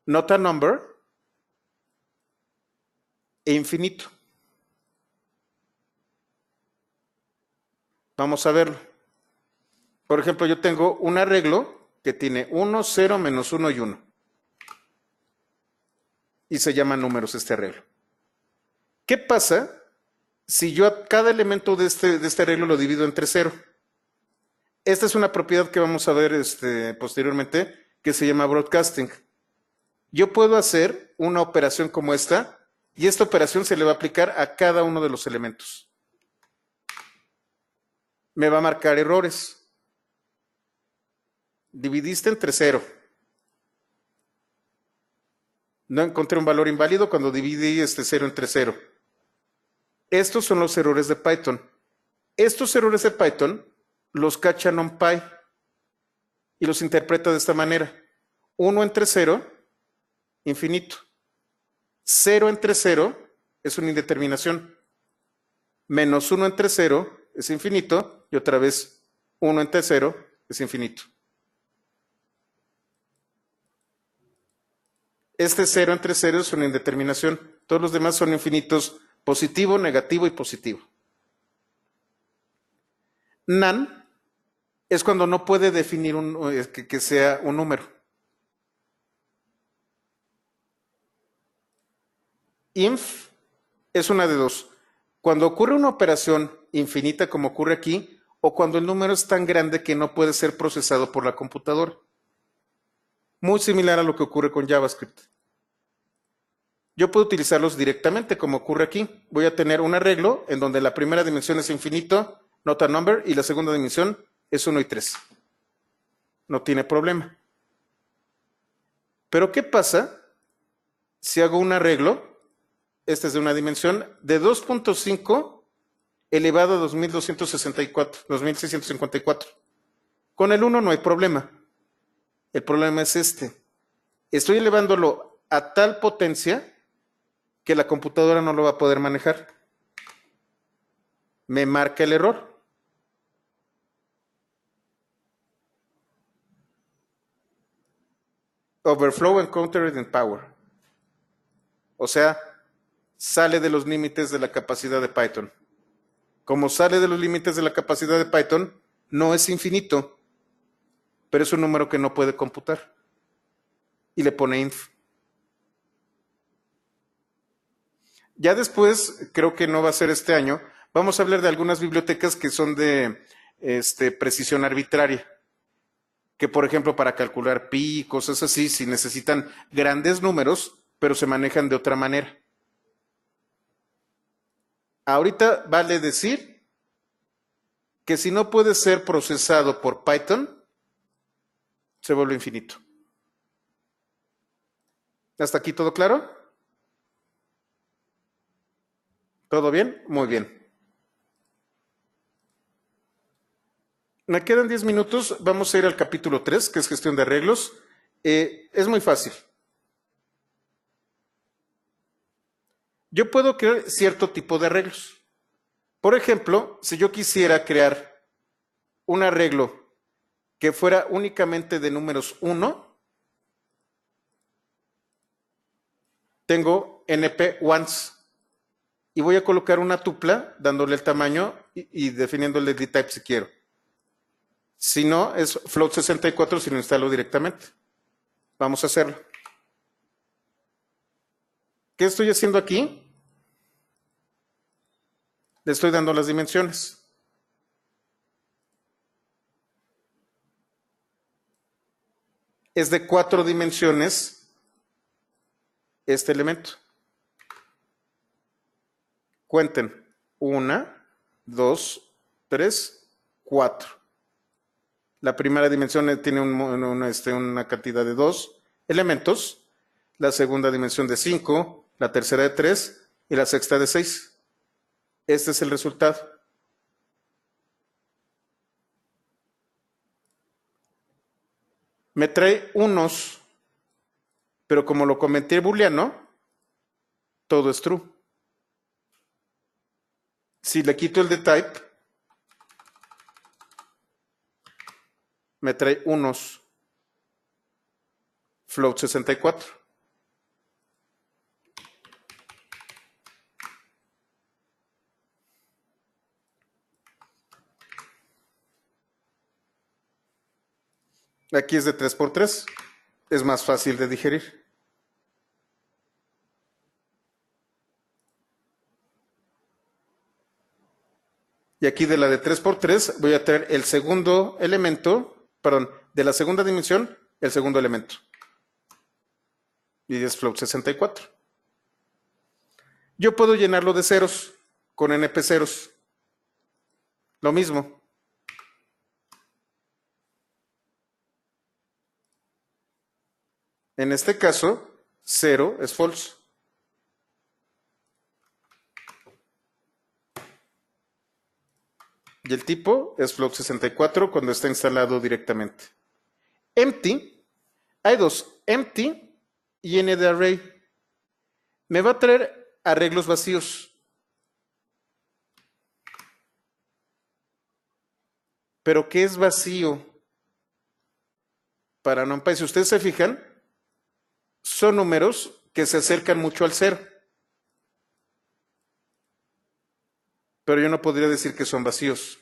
Not a number e infinito. Vamos a verlo. Por ejemplo, yo tengo un arreglo que tiene 1, 0, menos 1 y 1. Y se llama números este arreglo. ¿Qué pasa si yo a cada elemento de este arreglo lo divido entre 0? Esta es una propiedad que vamos a ver posteriormente, que se llama broadcasting. Yo puedo hacer una operación como esta, y esta operación se le va a aplicar a cada uno de los elementos. Me va a marcar errores. Dividiste entre 0. No encontré un valor inválido cuando dividí 0 entre 0. Estos son los errores de Python. Estos errores de Python los cacha NumPy y los interpreta de esta manera. 1 entre 0, infinito. 0 entre 0 es una indeterminación. Menos 1 entre 0 es infinito. Y otra vez 1 entre 0 es infinito. Este 0 entre 0 es una indeterminación. Todos los demás son infinitos, positivo, negativo y positivo. None es cuando no puede definir que sea un número. Inf es una de dos. Cuando ocurre una operación infinita como ocurre aquí, o cuando el número es tan grande que no puede ser procesado por la computadora. Muy similar a lo que ocurre con JavaScript. Yo puedo utilizarlos directamente como ocurre aquí. Voy a tener un arreglo en donde la primera dimensión es infinito, not a number, y la segunda dimensión es 1 y 3. No tiene problema. Pero ¿qué pasa si hago un arreglo? Este es de una dimensión de 2.5 elevado a 2654. Con el 1 no hay problema. El problema es este. Estoy elevándolo a tal potencia que la computadora no lo va a poder manejar. Me marca el error. Overflow encountered in power. O sea, sale de los límites de la capacidad de Python. Como sale de los límites de la capacidad de Python, no es infinito, pero es un número que no puede computar. Y le pone inf. Ya después, creo que no va a ser este año, vamos a hablar de algunas bibliotecas que son de precisión arbitraria. Que, por ejemplo, para calcular pi, cosas así, si necesitan grandes números, pero se manejan de otra manera. Ahorita vale decir que si no puede ser procesado por Python, se vuelve infinito. ¿Hasta aquí todo claro? ¿Todo bien? Muy bien. Me quedan 10 minutos, vamos a ir al capítulo 3, que es gestión de arreglos. Es muy fácil. Yo puedo crear cierto tipo de arreglos. Por ejemplo, si yo quisiera crear un arreglo que fuera únicamente de números 1, tengo NP once y voy a colocar una tupla dándole el tamaño y definiéndole dtype si quiero. Si no, es float 64 si lo instalo directamente. Vamos a hacerlo. ¿Qué estoy haciendo aquí? Le estoy dando las dimensiones. Es de 4 dimensiones este elemento. Cuenten. 1, 2, 3, 4. La primera dimensión tiene una cantidad de 2 elementos. La segunda dimensión de 5. La tercera de 3. Y la sexta de 6. Este es el resultado. Me trae unos, pero como lo comenté booleano, todo es true. Si le quito el de type, me trae unos float 64. Aquí es de 3 por 3. Es más fácil de digerir. Y aquí de la de 3 por 3 voy a traer el segundo elemento, perdón, de la segunda dimensión, el segundo elemento. Y es float 64. Yo puedo llenarlo de ceros con NP ceros. Lo mismo. En este caso, 0 es false. Y el tipo es float 64 cuando está instalado directamente. Empty, hay dos, empty y NDArray. Me va a traer arreglos vacíos. ¿Pero qué es vacío? Para NumPy, si ustedes se fijan, son números que se acercan mucho al 0. Pero yo no podría decir que son vacíos.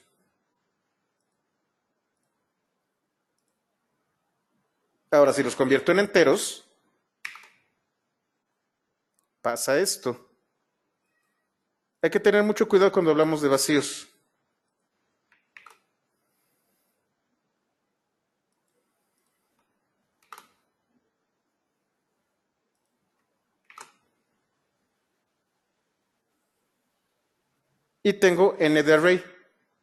Ahora, si los convierto en enteros, pasa esto. Hay que tener mucho cuidado cuando hablamos de vacíos. Y tengo NDArray.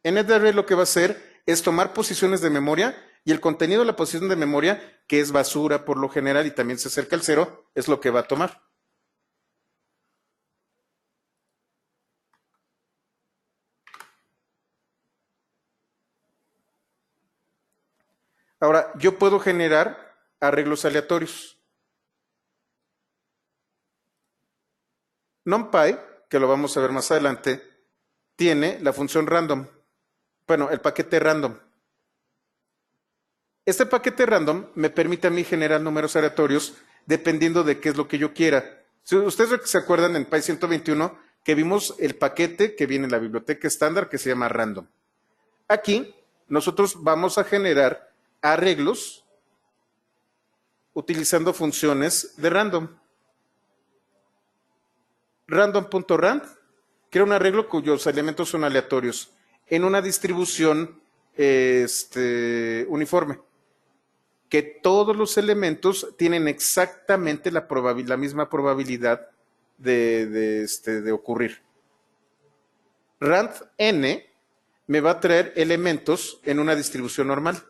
NDArray lo que va a hacer es tomar posiciones de memoria y el contenido de la posición de memoria, que es basura por lo general y también se acerca al 0, es lo que va a tomar. Ahora, yo puedo generar arreglos aleatorios. NumPy, que lo vamos a ver más adelante, tiene la función random. Bueno, el paquete random. Este paquete random me permite a mí generar números aleatorios dependiendo de qué es lo que yo quiera. Si ustedes se acuerdan en Py 121 que vimos el paquete que viene en la biblioteca estándar que se llama random. Aquí nosotros vamos a generar arreglos utilizando funciones de random. Random.rand crea un arreglo cuyos elementos son aleatorios en una distribución uniforme, que todos los elementos tienen exactamente la misma probabilidad de ocurrir. Rand n me va a traer elementos en una distribución normal.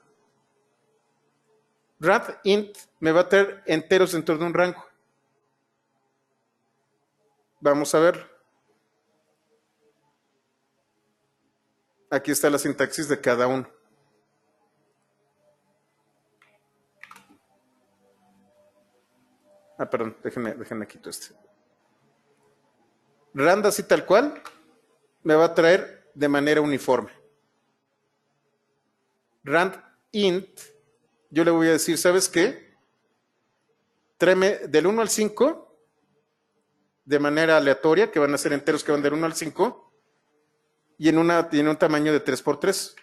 Rand int me va a traer enteros dentro de un rango. Vamos a ver. Aquí está la sintaxis de cada uno. Perdón, déjenme quito este. Rand así tal cual me va a traer de manera uniforme. Rand int, yo le voy a decir, ¿sabes qué? Tráeme del 1 al 5 de manera aleatoria, que van a ser enteros que van del 1 al 5, y tiene un tamaño de 3 por 3.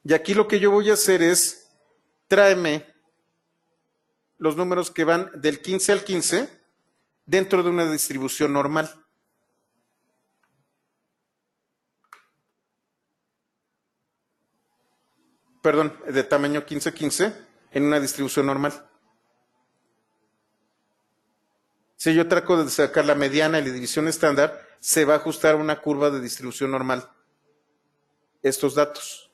Y aquí lo que yo voy a hacer es, tráeme los números que van del 15 al 15 dentro de una distribución normal. Perdón, de tamaño 15-15 en una distribución normal. Si yo trato de sacar la mediana y la división estándar, se va a ajustar a una curva de distribución normal estos datos.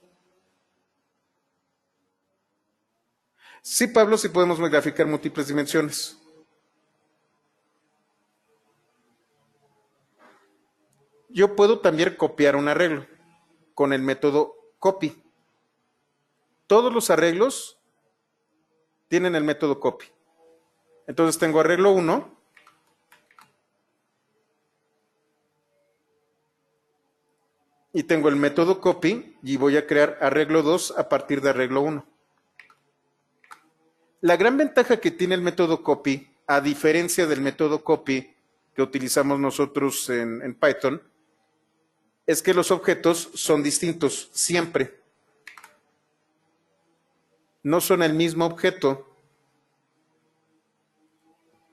Sí, Pablo, sí podemos graficar múltiples dimensiones. Yo puedo también copiar un arreglo con el método copy. Todos los arreglos tienen el método copy. Entonces tengo arreglo 1. Y tengo el método copy y voy a crear arreglo 2 a partir de arreglo 1. La gran ventaja que tiene el método copy, a diferencia del método copy que utilizamos nosotros en Python, es que los objetos son distintos siempre. No son el mismo objeto,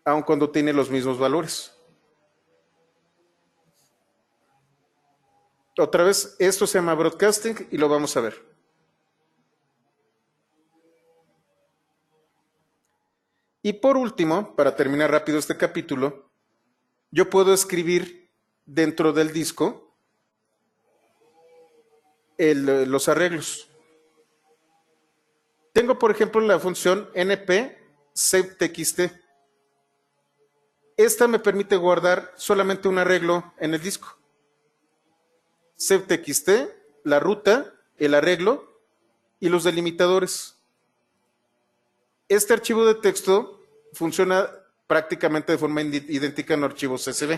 aun cuando tiene los mismos valores. Otra vez, esto se llama broadcasting y lo vamos a ver. Y por último, para terminar rápido este capítulo, yo puedo escribir dentro del disco los arreglos. Tengo, por ejemplo, la función np savetxt. Esta me permite guardar solamente un arreglo en el disco. Savetxt, la ruta, el arreglo y los delimitadores. Este archivo de texto funciona prácticamente de forma idéntica en archivos CSV.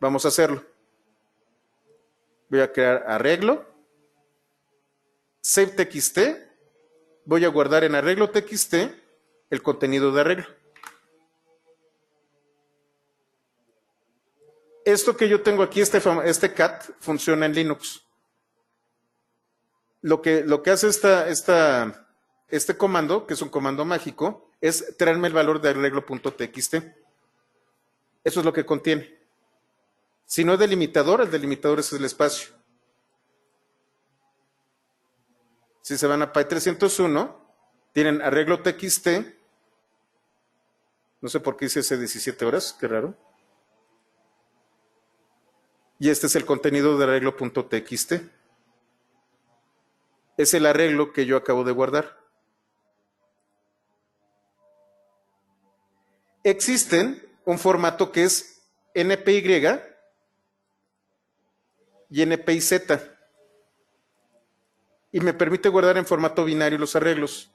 Vamos a hacerlo. Voy a crear arreglo, savetxt, voy a guardar en arreglo txt el contenido de arreglo. Esto que yo tengo aquí, este cat, funciona en Linux. Lo que hace este comando, que es un comando mágico, es traerme el valor de arreglo.txt. Eso es lo que contiene. Si no es delimitador, el delimitador es el espacio. Si se van a Py301, tienen arreglo txt. No sé por qué hice ese 17 horas, qué raro. Y este es el contenido de arreglo.txt. Es el arreglo que yo acabo de guardar. Existen un formato que es NPY y NPIZ. Y me permite guardar en formato binario los arreglos.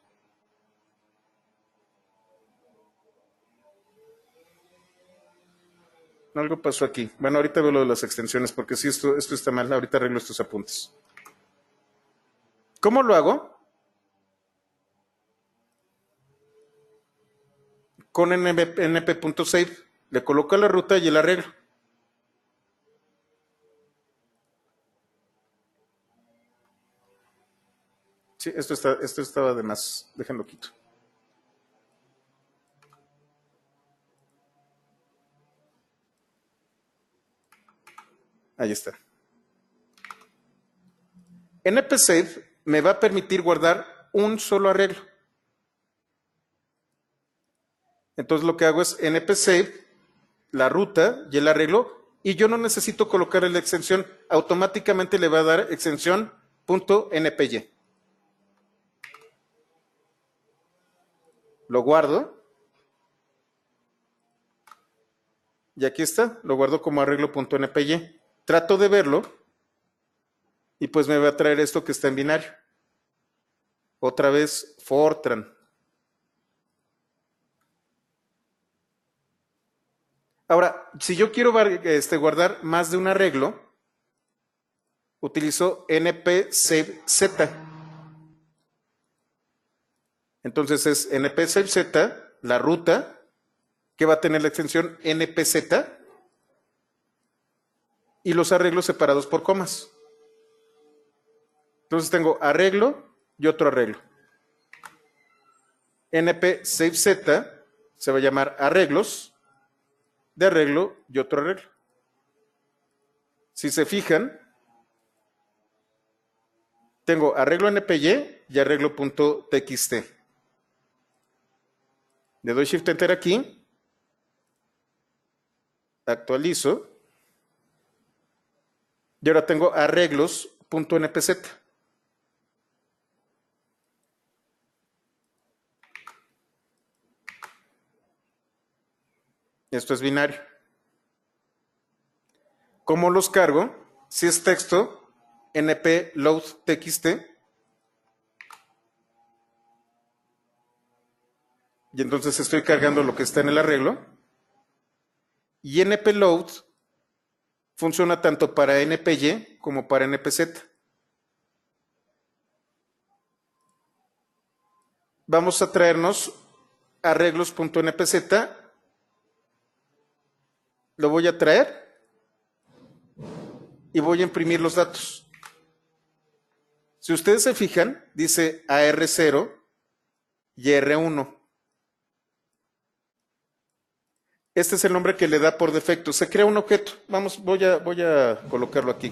Algo pasó aquí. Bueno, ahorita veo lo de las extensiones, porque si esto está mal, ahorita arreglo estos apuntes. ¿Cómo lo hago? Con np.save, le coloco la ruta y el arreglo. Sí, esto estaba de más. Déjenlo quito. Ahí está. npsave me va a permitir guardar un solo arreglo. Entonces lo que hago es npsave, la ruta y el arreglo, y yo no necesito colocar la extensión, automáticamente le va a dar extensión .npy. Lo guardo. Y aquí está, lo guardo como arreglo.npy. Trato de verlo y pues me va a traer esto que está en binario. Otra vez, Fortran. Ahora, si yo quiero guardar más de un arreglo, utilizo npsavez. Entonces es np-z, la ruta, que va a tener la extensión npz, y los arreglos separados por comas. Entonces tengo arreglo y otro arreglo. np-z se va a llamar arreglos, de arreglo y otro arreglo. Si se fijan, tengo arreglo npy y arreglo.txt. Le doy Shift Enter aquí, actualizo, y ahora tengo arreglos.npz. Esto es binario. ¿Cómo los cargo? Si es texto, np load txt, y entonces estoy cargando lo que está en el arreglo. Y np load funciona tanto para npy como para npz. Vamos a traernos arreglos.npz, lo voy a traer y voy a imprimir los datos. Si ustedes se fijan, dice AR0 y R1. Este es el nombre que le da por defecto. Se crea un objeto. Vamos, voy a colocarlo aquí.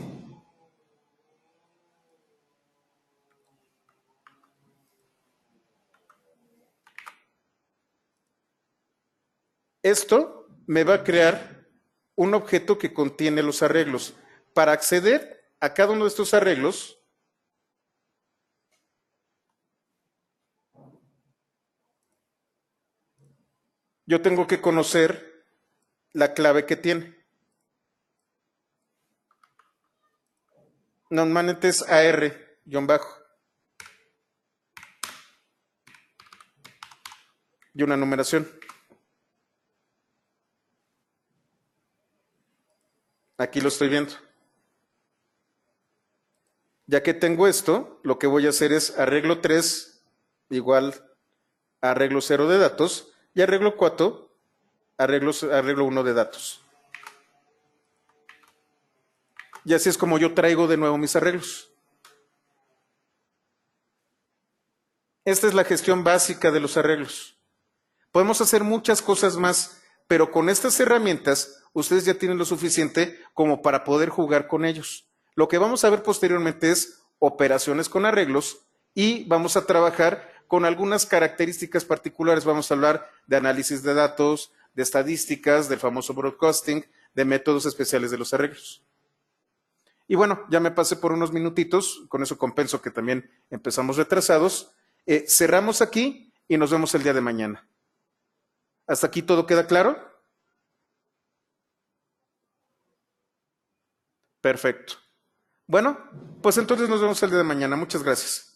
Esto me va a crear un objeto que contiene los arreglos. Para acceder a cada uno de estos arreglos, yo tengo que conocer la clave que tiene. Normalmente es AR-bajo. Y una numeración. Aquí lo estoy viendo. Ya que tengo esto, lo que voy a hacer es arreglo 3 igual a arreglo 0 de datos y arreglo 4 arreglo 1 de datos. Y así es como yo traigo de nuevo mis arreglos. Esta es la gestión básica de los arreglos. Podemos hacer muchas cosas más, pero con estas herramientas ustedes ya tienen lo suficiente como para poder jugar con ellos. Lo que vamos a ver posteriormente es operaciones con arreglos y vamos a trabajar con algunas características particulares. Vamos a hablar de análisis de datos, de estadísticas, del famoso broadcasting, de métodos especiales de los arreglos. Y bueno, ya me pasé por unos minutitos, con eso compenso que también empezamos retrasados. Cerramos aquí y nos vemos el día de mañana. ¿Hasta aquí todo queda claro? Perfecto. Bueno, pues entonces nos vemos el día de mañana. Muchas gracias.